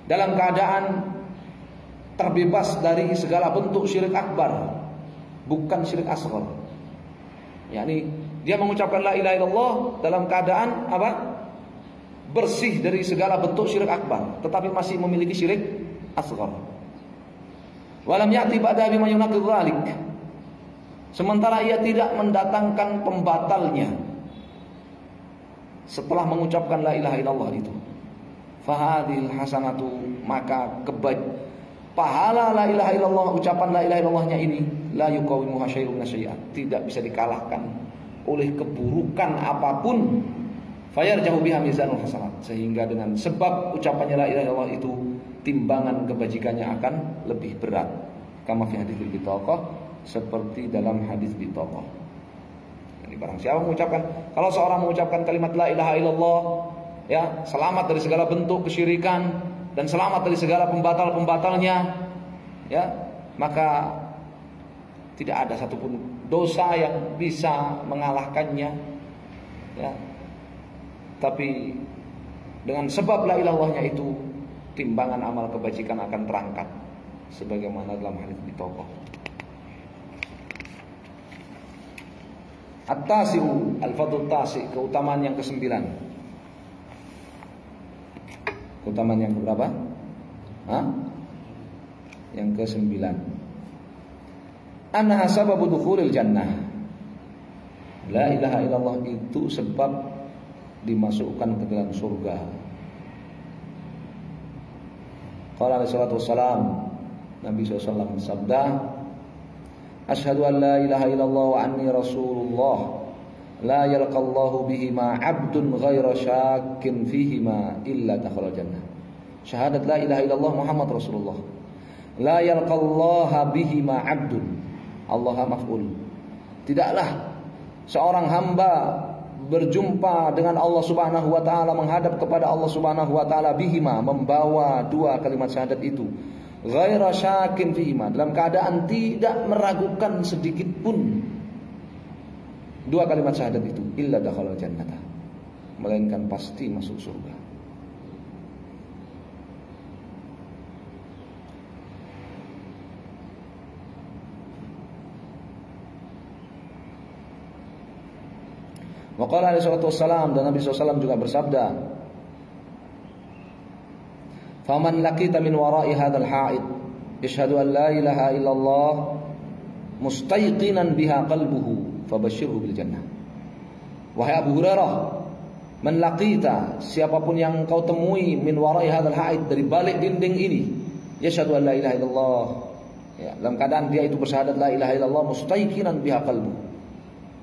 dalam keadaan terbebas dari segala bentuk syirik akbar, bukan syirik asghar, yakni dia mengucapkan la ilaha illallah dalam keadaan bersih dari segala bentuk syirik akbar, tetapi masih memiliki syirik asghar. Walam ya'ti ba'da bima yunaqidh dzalik, sementara ia tidak mendatangkan pembatalnya setelah mengucapkan la ilaha illallah itu. Fahadil hasanatu, maka pahala la ilaha illallah, ucapan la ilaha illallahnya ini, la yuqawimuha syai'un syai'an, tidak bisa dikalahkan oleh keburukan apapun. Fayarjahu biha mizanul hasanat, sehingga dengan sebab ucapannya la ilaha illallah itu timbangan kebajikannya akan lebih berat. Kama fi hadits bitaqah, seperti dalam hadis bitaqah. Jadi barang siapa mengucapkan, kalau seorang mengucapkan kalimat la ilaha illallah, ya, selamat dari segala bentuk kesyirikan dan selamat dari segala pembatal-pembatalnya, ya, maka tidak ada satupun dosa yang bisa mengalahkannya, ya. Tapi dengan sebab la ilallahnya itu, timbangan amal kebajikan akan terangkat sebagaimana dalam hadis bitaqah. At-tasi'u, al-fadlu tasi', keutamaan yang ke-9. Keutamaan yang berapa? Yang ke-9. Annaha sababu dukhulil jannah. La ilaha illallah itu sebab dimasukkan ke dalam surga. Qala alaihi salatu wassalam, Nabi SAW bersabda, Asyhadu an la ilaha illallah wa anni rasulullah, la yalqallahu bihima abdun ghaira syakkin fihima illa dakhala jannah. Syahadat la ilaha illallah Muhammad Rasulullah, la yalqallaha bihima abdun, Allah maf'ul, tidaklah seorang hamba berjumpa dengan Allah Subhanahu wa taala, menghadap kepada Allah Subhanahu wa taala bihima, membawa dua kalimat syahadat itu, ghaira syakin fihima, dalam keadaan tidak meragukan sedikit pun dua kalimat syahadat itu, illa dakhala jannata, melainkan pasti masuk surga. Wa qala alaihi salatu wassalam, dan Nabi SAW juga bersabda, faman laqita min wara'i hadzal ha'id yashhadu an la ilaha illallah mustayqinan biha qalbuhu fabashshirhu bil jannah. Wahai Abu Hurairah, man laqita, siapapun yang kau temui, min wara'i hadzal ha'id, dari balik dinding ini, yashhadu an la ilaha illallah, ya, dalam keadaan dia itu bersyahadat la ilaha illallah, mustayqinan biha qalbuhu,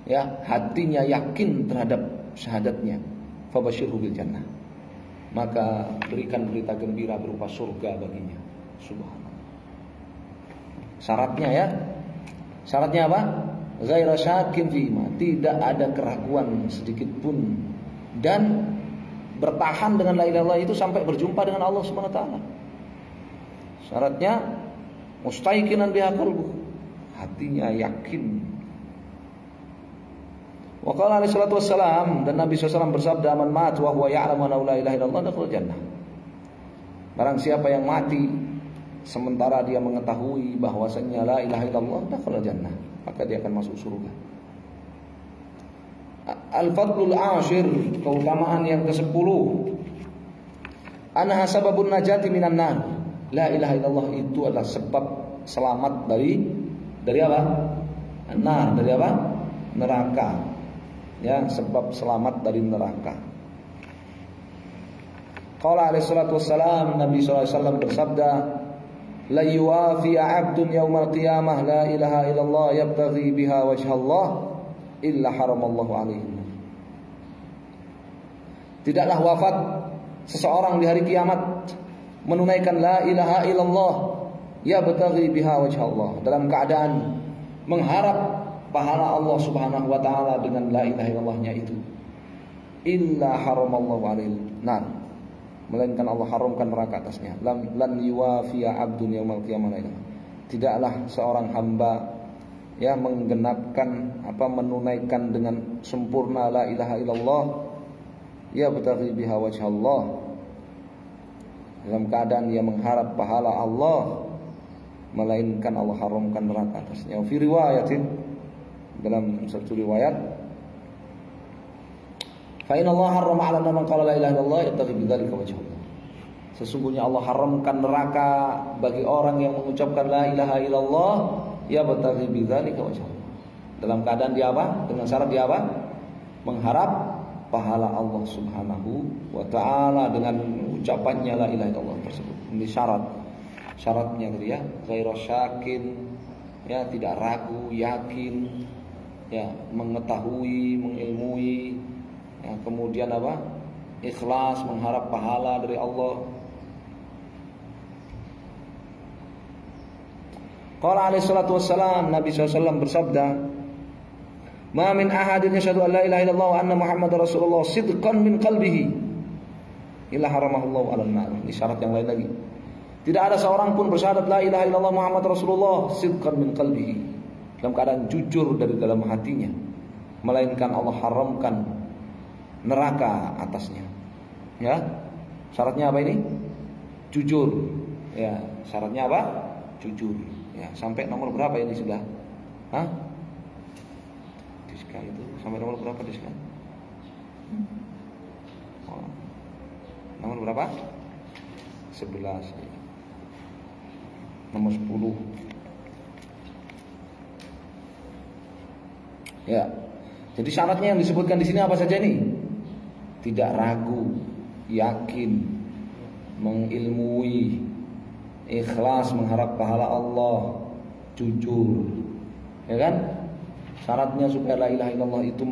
ya, hatinya yakin terhadap syahadatnya, fabashshirhu bil jannah, maka berikan berita gembira berupa surga baginya. Subhanallah. Syaratnya, ya, syaratnya apa? Ghaira syakin fihima, tidak ada keraguan sedikit pun, dan bertahan dengan la ilaha illallah itu sampai berjumpa dengan Allah Subhanahu wa taala. Syaratnya mustaiqinan biha qalbuh, hatinya yakin. Wa qala alaihi salatu wassalam, dan Nabi SAW bersabda, man mat wa huwa ya'lamu anna la ilaha illallah dakhala jannah. Barang siapa yang mati sementara dia mengetahui bahwasanya la ilaha illallah, dakhala jannah, maka dia akan masuk surga. Al-fadlul ashir, keutamaan yang ke-10. Anha sababun najati minan nar. La ilaha illallah itu adalah sebab selamat dari apa? Nar, dari apa? Neraka. Ya, sebab selamat dari neraka. Qala alaihi salatu wassalam, Nabi SAW bersabda, la yuwafi 'abdun yaumal qiyamah la ilaha illallah yabtaghi biha wajhallah illa haramallahu alaihi. Tidaklah wafat seseorang di hari kiamat menunaikan la ilaha illallah yabtaghi biha wajhallah, dalam keadaan mengharap pahala Allah Subhanahu wa taala dengan la ilaha illallahnya itu, illa haramallahu alaihi nar, melainkan Allah haramkan neraka atasnya. Lan yuwafiya 'abdun yaumal qiyamah, tidaklah seorang hamba, ya, menggenapkan menunaikan dengan sempurna la ilaha illallah, ya betaghi biha wajhallah, dalam keadaan dia mengharap pahala Allah, melainkan Allah haramkan neraka atasnya. Fi riwayatin, dalam satu riwayat, fa inna Allah harrama 'ala man qala la ilaha illallah yabtaghi bidzalika wajhallah, sesungguhnya Allah haramkan neraka bagi orang yang mengucapkan la ilaha illallah yabtaghi bidzalika wajhallah, dalam keadaan dia apa? Dengan syarat dia apa? Mengharap pahala Allah Subhanahu wa taala dengan ucapannya la ilaha illallah tersebut. Ini syaratnya tadi, ya, ghairu syakin, ya, tidak ragu, yakin, ya, mengetahui, mengilmui, ya, kemudian apa? Ikhlas, mengharap pahala dari Allah. Qala alaihi salatu wassalam, Nabi SAW bersabda, "Ma min ahadin yashhadu an la ilaha illallah wa anna Muhammadar Rasulullah sidqan min qalbihi illa haramahullahu 'alan nar." Ini syarat yang lain lagi. Tidak ada seorang pun bersyahadat la ilaha illallah Muhammad Rasulullah sidqan min qalbihi, dalam keadaan jujur dari dalam hatinya, melainkan Allah haramkan neraka atasnya. Ya. Syaratnya apa ini? Jujur. Ya, syaratnya apa? Jujur. Ya, sampai nomor berapa ini sudah? Hah? Diska itu sampai nomor berapa Diska? Oh. Nomor berapa? 11. Nomor 10. Ya. Jadi syaratnya yang disebutkan di sini apa saja nih? Tidak ragu, yakin, mengilmui, ikhlas mengharap pahala Allah, jujur, ya kan? Syaratnya supaya la ilaha illallah itu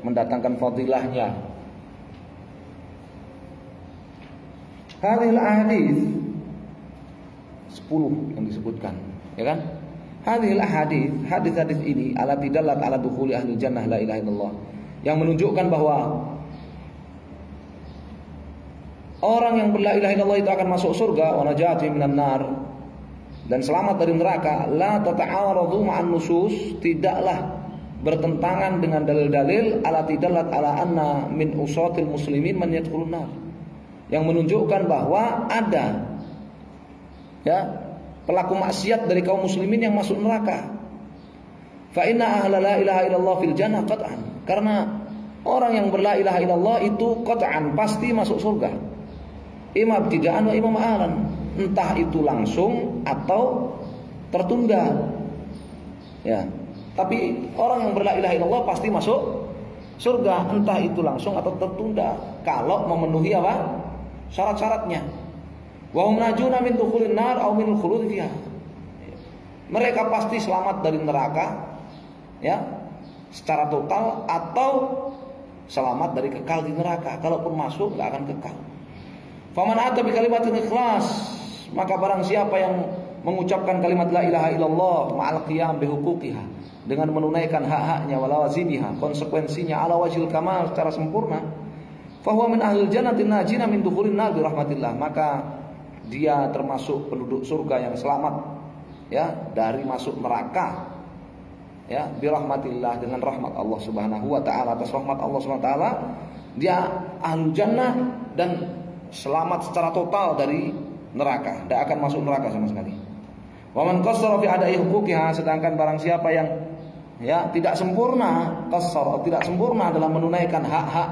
mendatangkan fadilahnya. Hadhil ahadits 10 yang disebutkan, ya kan? Hadhil ahadits, hadis-hadis ini ala tidallat ala dukhuli ahli jannah la ilaha illallah, yang menunjukkan bahwa orang yang berla ilaha illallah itu akan masuk surga, wa najati minan nar, dan selamat dari neraka. La tata'aradu ma'an nusus, tidaklah bertentangan dengan dalil-dalil ala tidallat ala anna min usatil muslimin man yadkhulun nar, yang menunjukkan bahwa ada ya pelaku maksiat dari kaum muslimin yang masuk neraka. Fa inna ahla la ilaha illallah fil jannah qat'an, karena orang yang berla ilaha illallah itu qat'an pasti masuk surga. Imam ibtidaan wa imam ma'alan, entah itu langsung atau tertunda. Ya. Tapi orang yang berla ilaha illallah pasti masuk surga, entah itu langsung atau tertunda, kalau memenuhi apa? Syarat-syaratnya. Wa hum najuna min dukhulin nar aw min khulud fiha. Mereka pasti selamat dari neraka, ya, secara total, atau selamat dari kekal di neraka. Kalaupun masuk enggak akan kekal. Faman ata bi kalimatin ikhlas, maka barang siapa yang mengucapkan kalimat la ilaha illallah ma'al qiyam bi huquqiha, dengan menunaikan hak-haknya wa lawazimiha, konsekuensinya ala wajhil kamal, secara sempurna, fa huwa min ahlil jannati najina min dukhulin nar bi rahmatillah, maka dia termasuk penduduk surga yang selamat, ya, dari masuk neraka, ya, bi rahmatillah, dengan rahmat Allah Subhanahu wa taala. Atas rahmat Allah Subhanahu wa taala dia ahlul jannah dan selamat secara total dari neraka, tidak akan masuk neraka sama sekali. Wa man qassara fi ada'i huquqiha, sedangkan barang siapa yang ya tidak sempurna, qassara, tidak sempurna dalam menunaikan hak-hak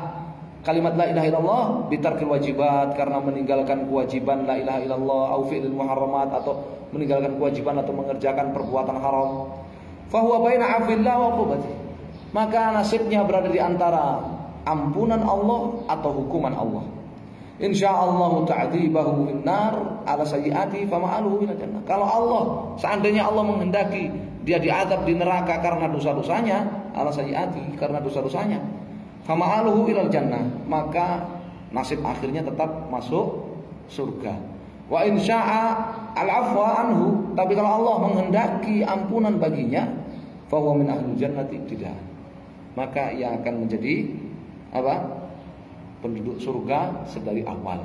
kalimat la ilaha illallah, bitarkil wajibat, karena meninggalkan kewajiban la ilaha illallah, au fi'lil muharramat, atau meninggalkan kewajiban atau mengerjakan perbuatan haram, fa huwa baina 'afillah wa 'uqubati, maka nasibnya berada di antara ampunan Allah atau hukuman Allah. Insyaallah ta'dzibahu fin nar ala sayyiati fa ma'aluhu ila jannah. Kalau Allah, seandainya Allah menghendaki dia diazab di neraka karena dosa-dosanya, ala sayyiati, karena dosa-dosanya, fa ma'aluhu ila jannah, maka nasib akhirnya tetap masuk surga. Wa in syaa'a al-'afwa anhu, tapi kalau Allah menghendaki ampunan baginya, fa huwa min ahlil jannati, tidak, maka ia akan menjadi apa? Penduduk surga sedari awal.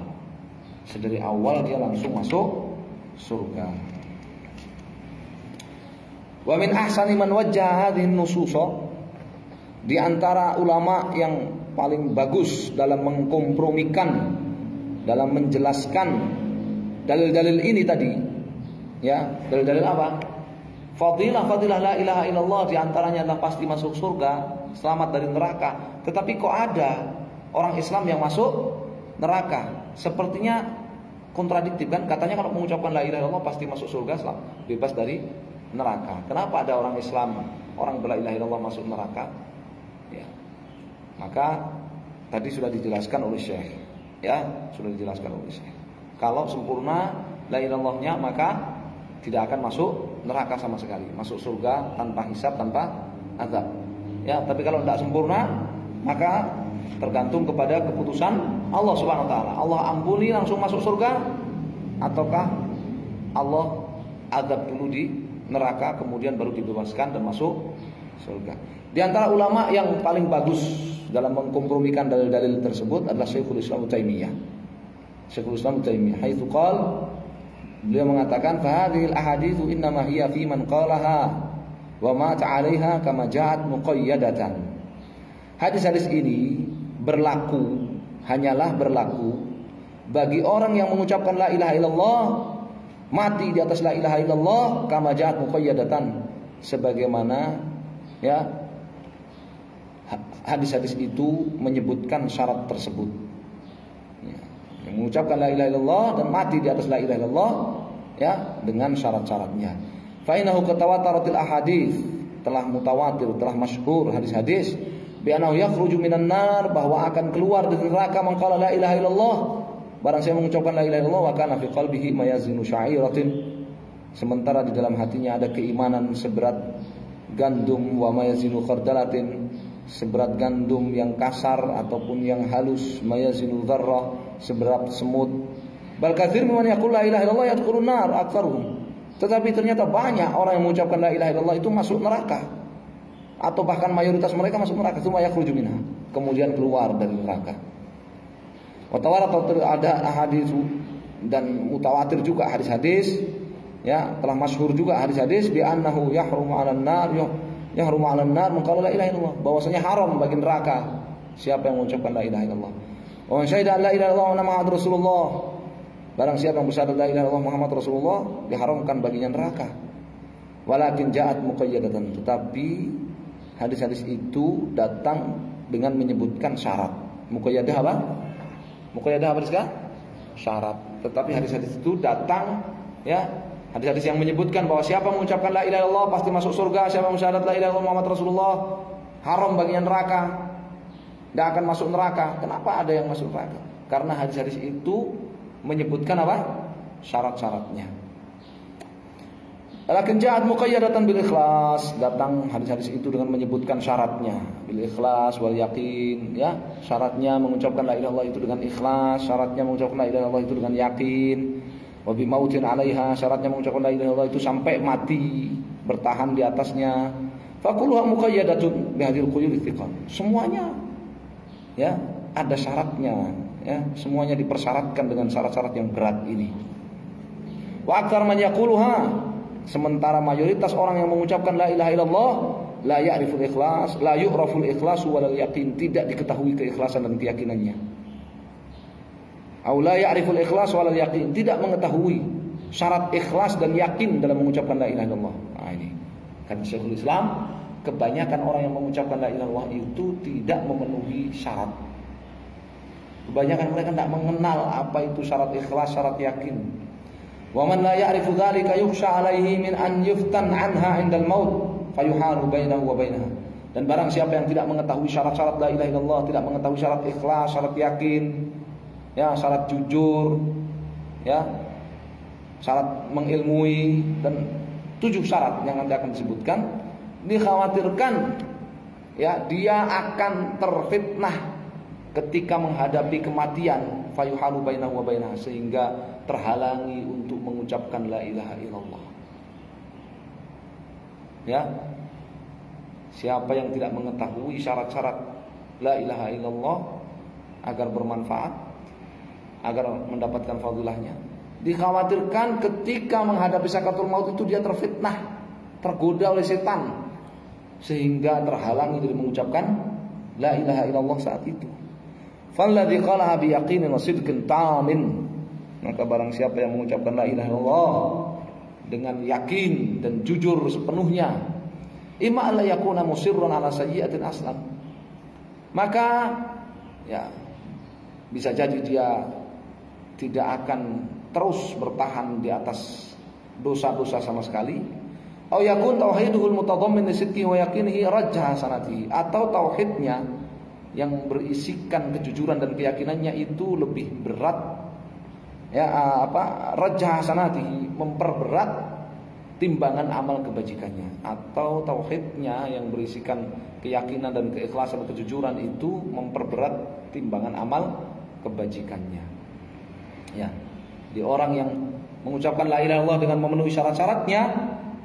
Sedari awal dia langsung masuk surga. Wa min ahsani man wajjaha hadhihi nususa, di antara ulama yang paling bagus dalam mengkompromikan, dalam menjelaskan dalil-dalil ini tadi, ya, dalil-dalil apa? Fadilah la ilaha illallah, di antaranya adalah pasti masuk surga, selamat dari neraka. Tetapi kok ada orang Islam yang masuk neraka? Sepertinya kontradiktif kan? Katanya kalau mengucapkan la ilaha illallah pasti masuk surga, bebas dari neraka. Kenapa ada orang Islam, orang la ilaha illallah masuk neraka? Ya. Maka tadi sudah dijelaskan oleh Syekh, ya, sudah dijelaskan oleh Syekh. Kalau sempurna la ilaha illallahnya, maka tidak akan masuk neraka sama sekali, masuk surga tanpa hisab, tanpa azab. Ya, tapi kalau tidak sempurna, maka tergantung kepada keputusan Allah Subhanahu wa taala. Allah ampuni langsung masuk surga, ataukah Allah azab dulu di neraka, kemudian baru dibebaskan dan masuk surga. Di antara ulama yang paling bagus dalam mengkompromikan dalil-dalil tersebut adalah Syekhul Islam Taimiyah. Syekhul Islam Taimiyah, haitsu qala, beliau mengatakan fa hadhil ahaditsu innama hiya fi man qalaha wa mata 'alaiha kama ja'at muqayyadatan. Hadis-hadis ini hanyalah berlaku bagi orang yang mengucapkan la ilaha illallah, mati di atas la ilaha illallah, kama ja'at muqayyadatan, sebagaimana ya hadis-hadis itu menyebutkan syarat tersebut. Ya, yang mengucapkan la ilaha illallah dan mati di atas la ilaha illallah ya dengan syarat-syaratnya. Fa innahu katawataratil ahadits, telah mutawatir, telah masyhur hadis-hadis bi annahu yakhruju minan nar, bahwa akan keluar dari neraka man qala la ilaha illallah, barang siapa mengucapkan la ilaha illallah wa kana fi qalbihi mayazinu sya'iratin, sementara di dalam hatinya ada keimanan seberat gandum, wa mayazinu khardalatin, seberat gandum yang kasar ataupun yang halus, mayazinu dzarrah, seberat semut. Bal katsir mimman yaqul la ilaha illallah yadkhulun nar aktsaruhum, tetapi ternyata banyak orang yang mengucapkan la ilaha illallah itu masuk neraka, atau bahkan mayoritas mereka masuk neraka, tsumma yakhruju minha, kemudian keluar dari neraka. Wa tawatir ada hadis, dan mutawatir juga hadis-hadis ya, telah masyhur juga hadis-hadis bi annahu yahrumu 'alan nar, yahrumu 'alan nar man qala la ilaha illallah, bahwasanya haram bagi neraka siapa yang mengucapkan la ilaha illallah. Wa man syahida la ilaha illallah wa anna Muhammadar Rasulullah, barang siapa yang bersyahadat la ilaha illallah Muhammad Rasulullah, diharamkan baginya neraka. Walakin ja'at muqayyadatan, tetapi hadis-hadis itu datang dengan menyebutkan syarat. Muqayyadah apa? Muqayyadah apa sekarang? Syarat. Tetapi hadis-hadis itu datang ya, hadis-hadis yang menyebutkan bahwa siapa mengucapkan la ilaha illallah pasti masuk surga, siapa mensyahadat la ilaha illallah Muhammad Rasulullah, haram baginya neraka, tidak akan masuk neraka. Kenapa ada yang masuk neraka? Karena hadis-hadis itu menyebutkan apa? Syarat-syaratnya. Lakin ja'at muqayyadatan bil ikhlas, datang hadis-hadis itu dengan menyebutkan syaratnya, bil ikhlas wal yakin ya, syaratnya mengucapkan la ilaha illallah itu dengan ikhlas, syaratnya mengucapkan la ilaha illallah itu dengan yakin. Wa bi mautin 'alaiha, syaratnya mengucapkan la ilaha illallah itu sampai mati, bertahan di atasnya. Fa kulluha muqayyadatun bi hadhil quyud thiqah, semuanya ya ada syaratnya ya, semuanya dipersyaratkan dengan syarat-syarat yang berat ini. Wa aktsar man yaquluha, sementara mayoritas orang yang mengucapkan la ilaha illallah la ya'riful ikhlas, la yu'raful ikhlas wal yaqin, tidak diketahui keikhlasan dan keyakinannya. Au la ya'riful ikhlas wal yaqin, tidak mengetahui syarat ikhlas dan yakin dalam mengucapkan la ilaha illallah. Nah ini kan Syekhul Islam, kebanyakan orang yang mengucapkan la ilaha illallah itu tidak memenuhi syarat. Kebanyakan mereka tidak mengenal apa itu syarat ikhlas, syarat yakin. Wa man la ya'rifu dzalika yukhsha 'alaihi min an yuftan 'anha 'indal maut fayuhalu bainahu wa bainaha. Dan barang siapa yang tidak mengetahui syarat-syarat la ilaha illallah, tidak mengetahui syarat ikhlas, syarat yakin, ya, syarat jujur, ya, syarat mengilmui, dan 7 syarat yang nanti akan disebutkan, dikhawatirkan ya dia akan terfitnah ketika menghadapi kematian, fayuhalu bainahu wa bainaha, sehingga terhalangi untuk mengucapkan la ilaha illallah. Ya. Siapa yang tidak mengetahui syarat-syarat la ilaha illallah agar bermanfaat, agar mendapatkan fadilahnya, dikhawatirkan ketika menghadapi sakaratul maut itu dia terfitnah, tergoda oleh setan, sehingga terhalangi dari mengucapkan la ilaha illallah saat itu. Falladzi qalaha bi yaqinin wa sidqin tamin, maka barang siapa yang mengucapkan la ilaha illallah dengan yakin dan jujur sepenuhnya, imma alla yakuna musirran ala sayyi'atin aslam, maka ya bisa jadi dia tidak akan terus bertahan di atas dosa-dosa sama sekali. Au yakun tauhiduhul mutadammin li sidqi wa yaqinihi rajjaha sanatihi, atau tauhidnya yang berisikan kejujuran dan keyakinannya itu lebih berat ya, rajjaha sanatihi, memperberat timbangan amal kebajikannya, atau tauhidnya yang berisikan keyakinan dan keikhlasan dan kejujuran itu memperberat timbangan amal kebajikannya. Ya, di orang yang mengucapkan la ilaha illallah dengan memenuhi syarat-syaratnya,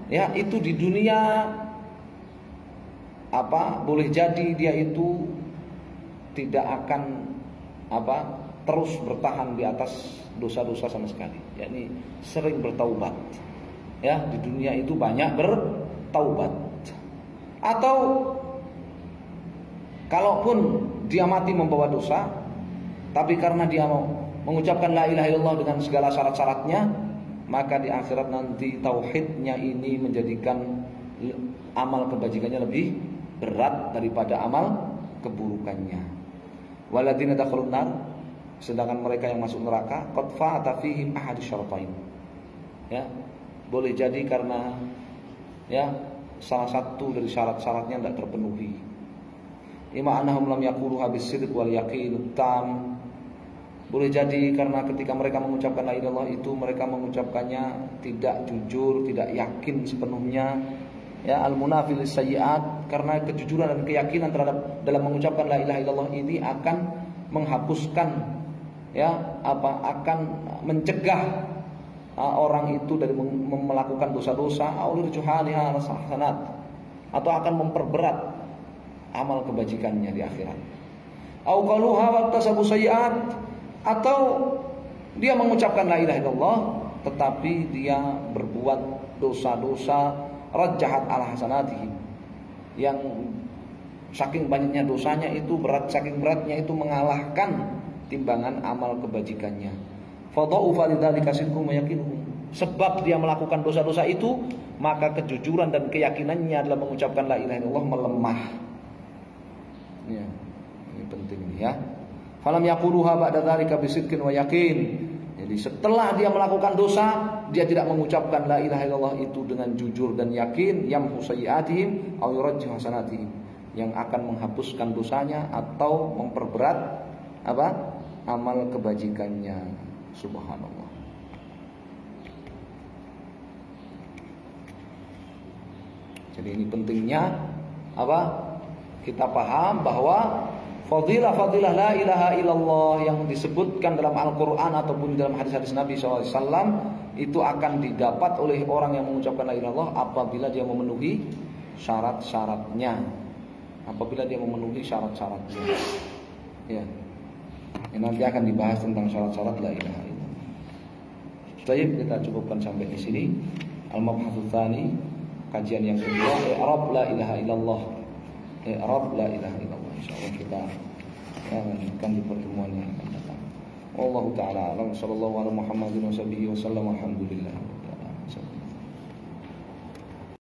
ya itu di dunia boleh jadi dia itu tidak akan terus bertahan di atas dosa-dosa sama sekali, yakni sering bertaubat. Ya, di dunia itu banyak bertaubat. Atau kalaupun dia mati membawa dosa, tapi karena dia mau mengucapkan la ilaha illallah dengan segala syarat-syaratnya, maka di akhirat nanti tauhidnya ini menjadikan amal kebajikannya lebih berat daripada amal keburukannya. Waladina dakhalun nar, sedangkan mereka yang masuk neraka qad fa'ata fihim ahadus syaratain. Ya, boleh jadi karena ya salah satu dari syarat-syaratnya tidak terpenuhi. Ima annahum lam yaquluha bisidq wal yaqin tam. Boleh jadi karena ketika mereka mengucapkan la ilaha illallah itu mereka mengucapkannya tidak jujur, tidak yakin sepenuhnya. Ya, al-munafi lis-sayyi'at, karena kejujuran dan keyakinan terhadap dalam mengucapkan la ilaha illallah ini akan menghapuskan akan mencegah orang itu dari melakukan dosa-dosa, atau akan memperberat amal kebajikannya di akhirat. Atau dia mengucapkan la ilaha illallah tetapi dia berbuat dosa-dosa rajjahat ala hasanatihi, yang saking banyaknya dosanya itu saking beratnya itu mengalahkan timbangan amal kebajikannya. Fadha'ufa lidzalika sidqu yaqinuhum, sebab dia melakukan dosa-dosa itu maka kejujuran dan keyakinannya dalam mengucapkan la ilaha illallah melemah. Ya, ini penting ya. Falam yaquluha ba'da dzalika bisidqin wa yaqin. Jadi setelah dia melakukan dosa, dia tidak mengucapkan la ilaha illallah itu dengan jujur dan yakin, yamhu sayyi'atihim aw yurajjihu hasanatihim, yang akan menghapuskan dosanya atau memperberat amal kebajikannya. Subhanallah. Jadi ini pentingnya kita paham bahwa fadilah la ilaha illallah yang disebutkan dalam Al-Quran ataupun dalam hadis-hadis Nabi SAW itu akan didapat oleh orang yang mengucapkan la ilaha illallah apabila dia memenuhi syarat-syaratnya. Apabila dia memenuhi syarat-syaratnya. Ya. Ini nanti akan dibahas tentang syarat-syarat la ilaha illallah. Baik, kita cukupkan sampai di sini. Al-Mabhathul Tsani, kajian yang kedua, i'rab la ilaha illallah. I'rab la ilaha illallah. Insyaallah kita lanjutkan di pertemuan yang akan datang. Wallahu taala a'lam. Sallallahu alaihi Muhammadin wa sahbihi wasallam. Alhamdulillah.